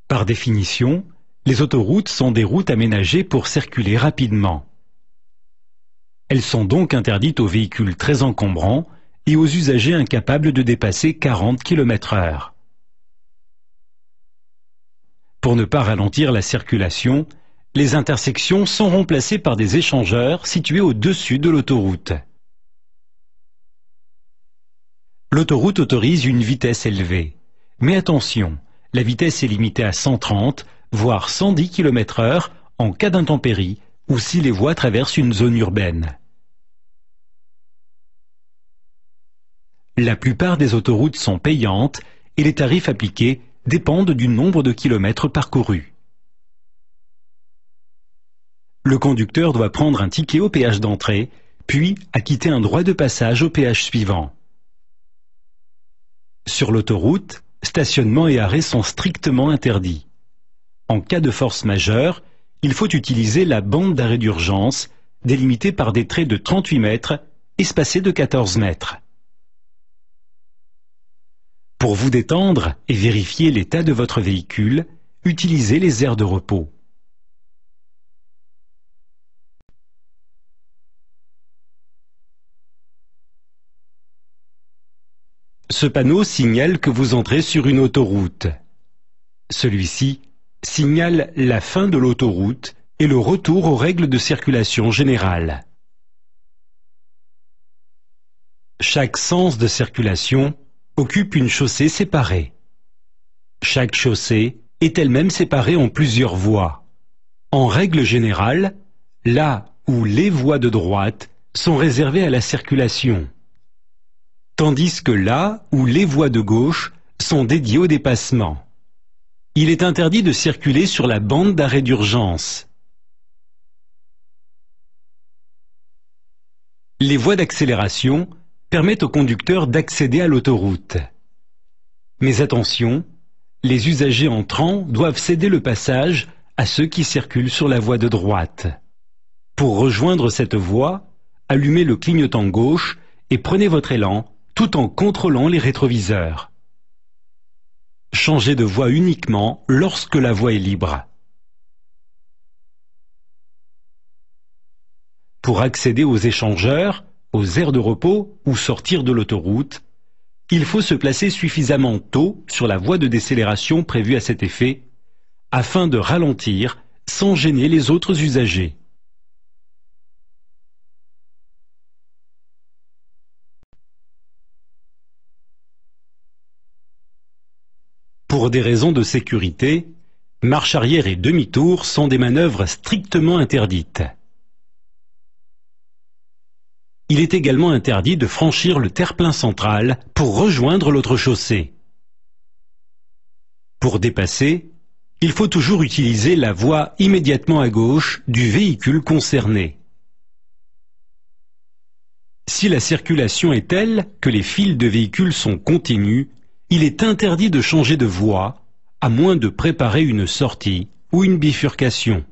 Par définition, les autoroutes sont des routes aménagées pour circuler rapidement. Elles sont donc interdites aux véhicules très encombrants et aux usagers incapables de dépasser 40 km/h. Pour ne pas ralentir la circulation, les intersections sont remplacées par des échangeurs situés au-dessus de l'autoroute. L'autoroute autorise une vitesse élevée. Mais attention, la vitesse est limitée à 130, voire 110 km/h en cas d'intempérie ou si les voies traversent une zone urbaine. La plupart des autoroutes sont payantes et les tarifs appliqués dépendent du nombre de kilomètres parcourus. Le conducteur doit prendre un ticket au péage d'entrée, puis acquitter un droit de passage au péage suivant. Sur l'autoroute, stationnement et arrêt sont strictement interdits. En cas de force majeure, il faut utiliser la bande d'arrêt d'urgence, délimitée par des traits de 38 mètres espacé de 14 mètres. Pour vous détendre et vérifier l'état de votre véhicule, utilisez les aires de repos. Ce panneau signale que vous entrez sur une autoroute. Celui-ci signale la fin de l'autoroute et le retour aux règles de circulation générale. Chaque sens de circulation occupe une chaussée séparée. Chaque chaussée est elle-même séparée en plusieurs voies. En règle générale, là où les voies de droite sont réservées à la circulation, tandis que là où les voies de gauche sont dédiées au dépassement. Il est interdit de circuler sur la bande d'arrêt d'urgence. Les voies d'accélération permettent aux conducteurs d'accéder à l'autoroute. Mais attention, les usagers entrants doivent céder le passage à ceux qui circulent sur la voie de droite. Pour rejoindre cette voie, allumez le clignotant gauche et prenez votre élan tout en contrôlant les rétroviseurs. Changez de voie uniquement lorsque la voie est libre. Pour accéder aux échangeurs, aux aires de repos ou sortir de l'autoroute, il faut se placer suffisamment tôt sur la voie de décélération prévue à cet effet, afin de ralentir sans gêner les autres usagers. Pour des raisons de sécurité, marche arrière et demi-tour sont des manœuvres strictement interdites. Il est également interdit de franchir le terre-plein central pour rejoindre l'autre chaussée. Pour dépasser, il faut toujours utiliser la voie immédiatement à gauche du véhicule concerné. Si la circulation est telle que les files de véhicules sont continues, il est interdit de changer de voie, à moins de préparer une sortie ou une bifurcation.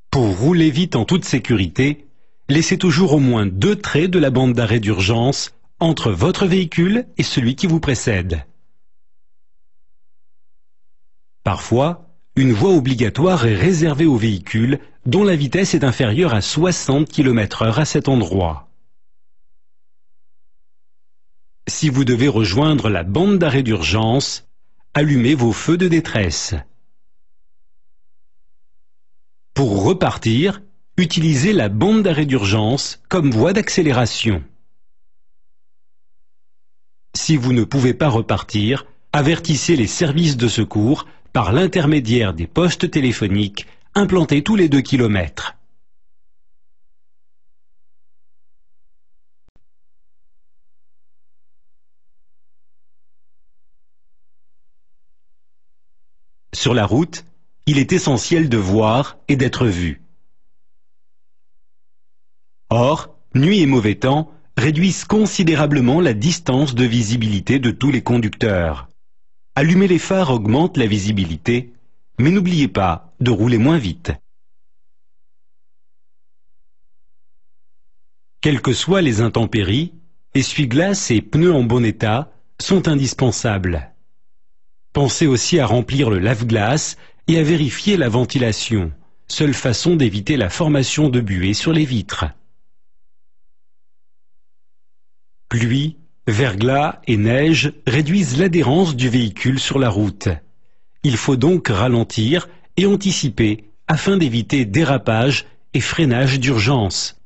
Pour rouler vite en toute sécurité, laissez toujours au moins 2 traits de la bande d'arrêt d'urgence entre votre véhicule et celui qui vous précède. Parfois, une voie obligatoire est réservée aux véhicules dont la vitesse est inférieure à 60 km/h à cet endroit. Si vous devez rejoindre la bande d'arrêt d'urgence, allumez vos feux de détresse. Pour repartir, utilisez la bande d'arrêt d'urgence comme voie d'accélération. Si vous ne pouvez pas repartir, avertissez les services de secours par l'intermédiaire des postes téléphoniques implantés tous les 2 km. Sur la route, il est essentiel de voir et d'être vu. Or, nuit et mauvais temps réduisent considérablement la distance de visibilité de tous les conducteurs. Allumer les phares augmente la visibilité, mais n'oubliez pas de rouler moins vite. Quelles que soient les intempéries, essuie-glace et pneus en bon état sont indispensables. Pensez aussi à remplir le lave-glace et à vérifier la ventilation, seule façon d'éviter la formation de buée sur les vitres. Pluie, verglas et neige réduisent l'adhérence du véhicule sur la route. Il faut donc ralentir et anticiper afin d'éviter dérapage et freinage d'urgence.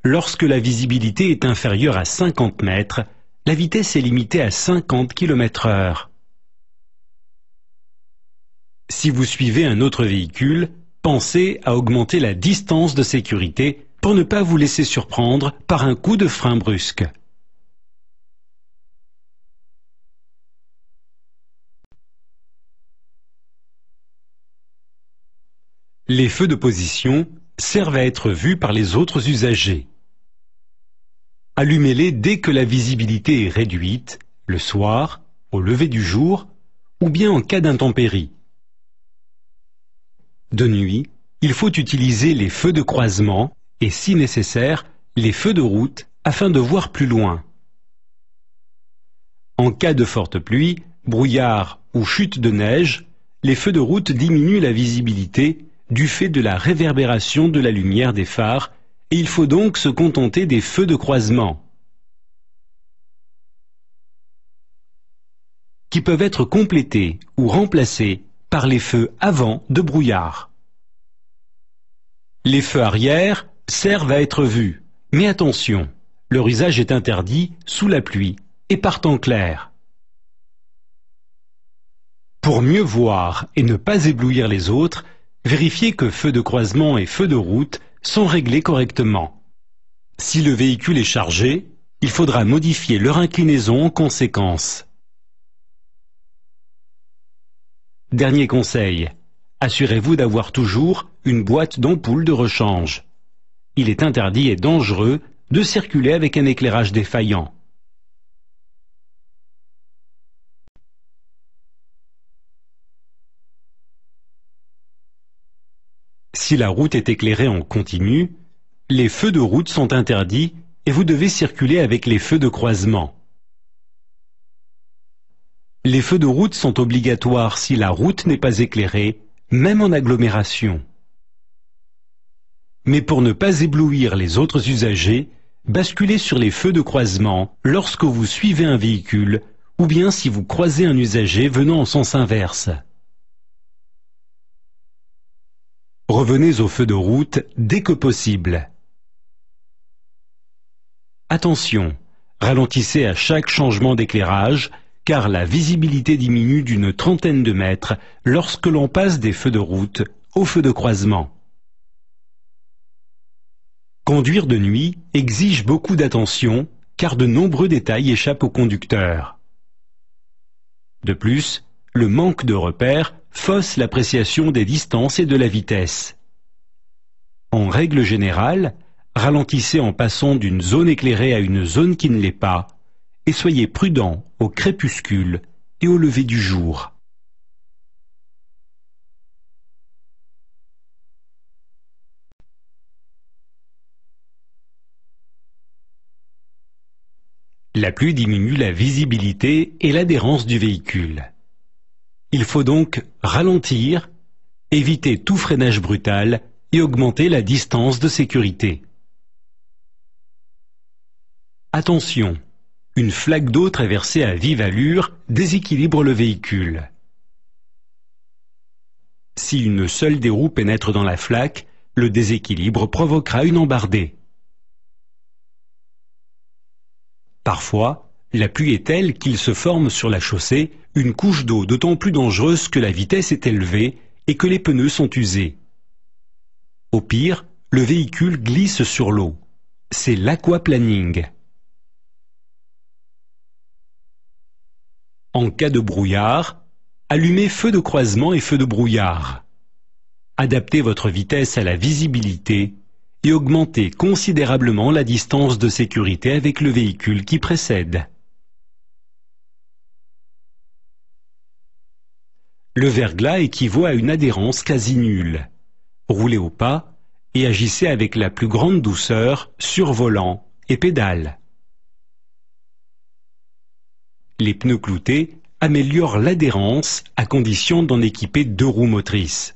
Lorsque la visibilité est inférieure à 50 mètres, la vitesse est limitée à 50 km/h. Si vous suivez un autre véhicule, pensez à augmenter la distance de sécurité pour ne pas vous laisser surprendre par un coup de frein brusque. Les feux de position servent à être vus par les autres usagers. Allumez-les dès que la visibilité est réduite, le soir, au lever du jour, ou bien en cas d'intempérie. De nuit, il faut utiliser les feux de croisement et, si nécessaire, les feux de route afin de voir plus loin. En cas de forte pluie, brouillard ou chute de neige, les feux de route diminuent la visibilité du fait de la réverbération de la lumière des phares et il faut donc se contenter des feux de croisement, qui peuvent être complétés ou remplacés par les feux avant de brouillard. Les feux arrière servent à être vus, mais attention, leur usage est interdit sous la pluie et par temps clair. Pour mieux voir et ne pas éblouir les autres, vérifiez que feux de croisement et feux de route sont réglés correctement. Si le véhicule est chargé, il faudra modifier leur inclinaison en conséquence. Dernier conseil, assurez-vous d'avoir toujours une boîte d'ampoule de rechange. Il est interdit et dangereux de circuler avec un éclairage défaillant. Si la route est éclairée en continu, les feux de route sont interdits et vous devez circuler avec les feux de croisement. Les feux de route sont obligatoires si la route n'est pas éclairée, même en agglomération. Mais pour ne pas éblouir les autres usagers, basculez sur les feux de croisement lorsque vous suivez un véhicule ou bien si vous croisez un usager venant en sens inverse. Revenez aux feux de route dès que possible. Attention, ralentissez à chaque changement d'éclairage car la visibilité diminue d'une trentaine de mètres lorsque l'on passe des feux de route aux feux de croisement. Conduire de nuit exige beaucoup d'attention car de nombreux détails échappent au conducteur. De plus, le manque de repères fausse l'appréciation des distances et de la vitesse. En règle générale, ralentissez en passant d'une zone éclairée à une zone qui ne l'est pas et soyez prudent au crépuscule et au lever du jour. La pluie diminue la visibilité et l'adhérence du véhicule. Il faut donc ralentir, éviter tout freinage brutal et augmenter la distance de sécurité. Attention, une flaque d'eau traversée à vive allure déséquilibre le véhicule. Si une seule des roues pénètre dans la flaque, le déséquilibre provoquera une embardée. Parfois, la pluie est telle qu'il se forme sur la chaussée une couche d'eau d'autant plus dangereuse que la vitesse est élevée et que les pneus sont usés. Au pire, le véhicule glisse sur l'eau. C'est l'aquaplaning. En cas de brouillard, allumez feux de croisement et feux de brouillard. Adaptez votre vitesse à la visibilité et augmentez considérablement la distance de sécurité avec le véhicule qui précède. Le verglas équivaut à une adhérence quasi nulle. Roulez au pas et agissez avec la plus grande douceur sur volant et pédales. Les pneus cloutés améliorent l'adhérence à condition d'en équiper 2 roues motrices.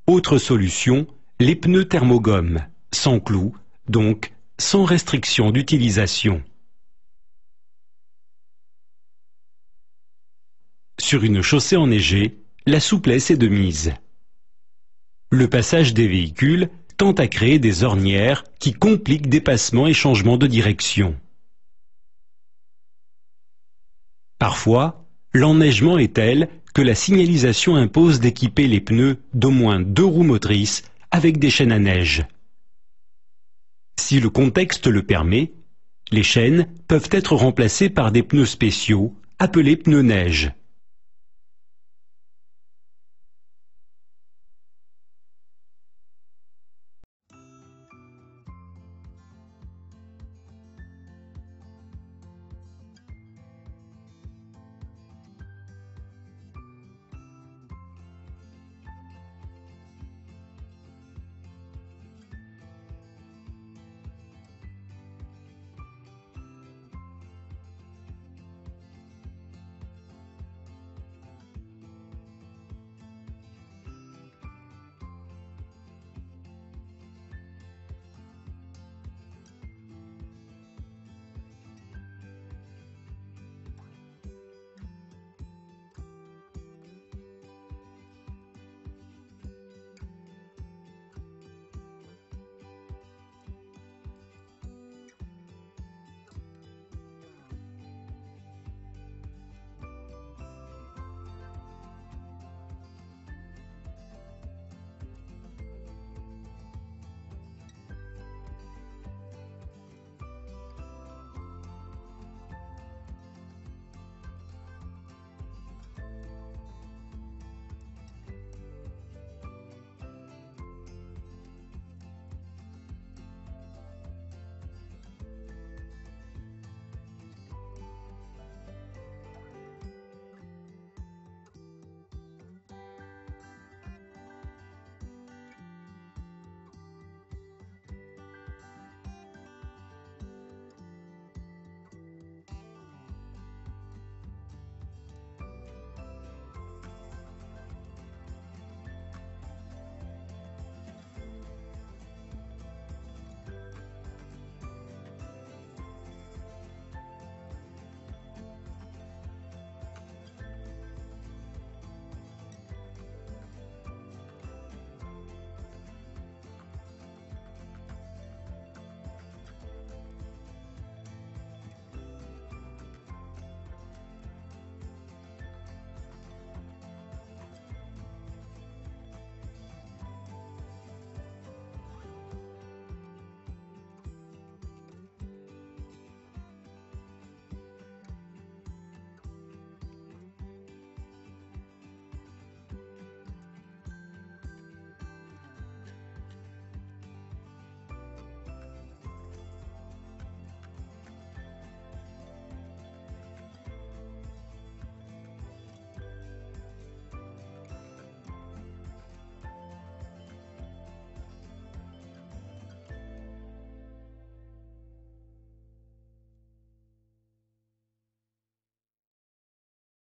Autre solution, les pneus thermogomme, sans clous, donc sans restriction d'utilisation. Sur une chaussée enneigée, la souplesse est de mise. Le passage des véhicules tend à créer des ornières qui compliquent dépassements et changements de direction. Parfois, l'enneigement est tel que la signalisation impose d'équiper les pneus d'au moins 2 roues motrices avec des chaînes à neige. Si le contexte le permet, les chaînes peuvent être remplacées par des pneus spéciaux appelés pneus neige.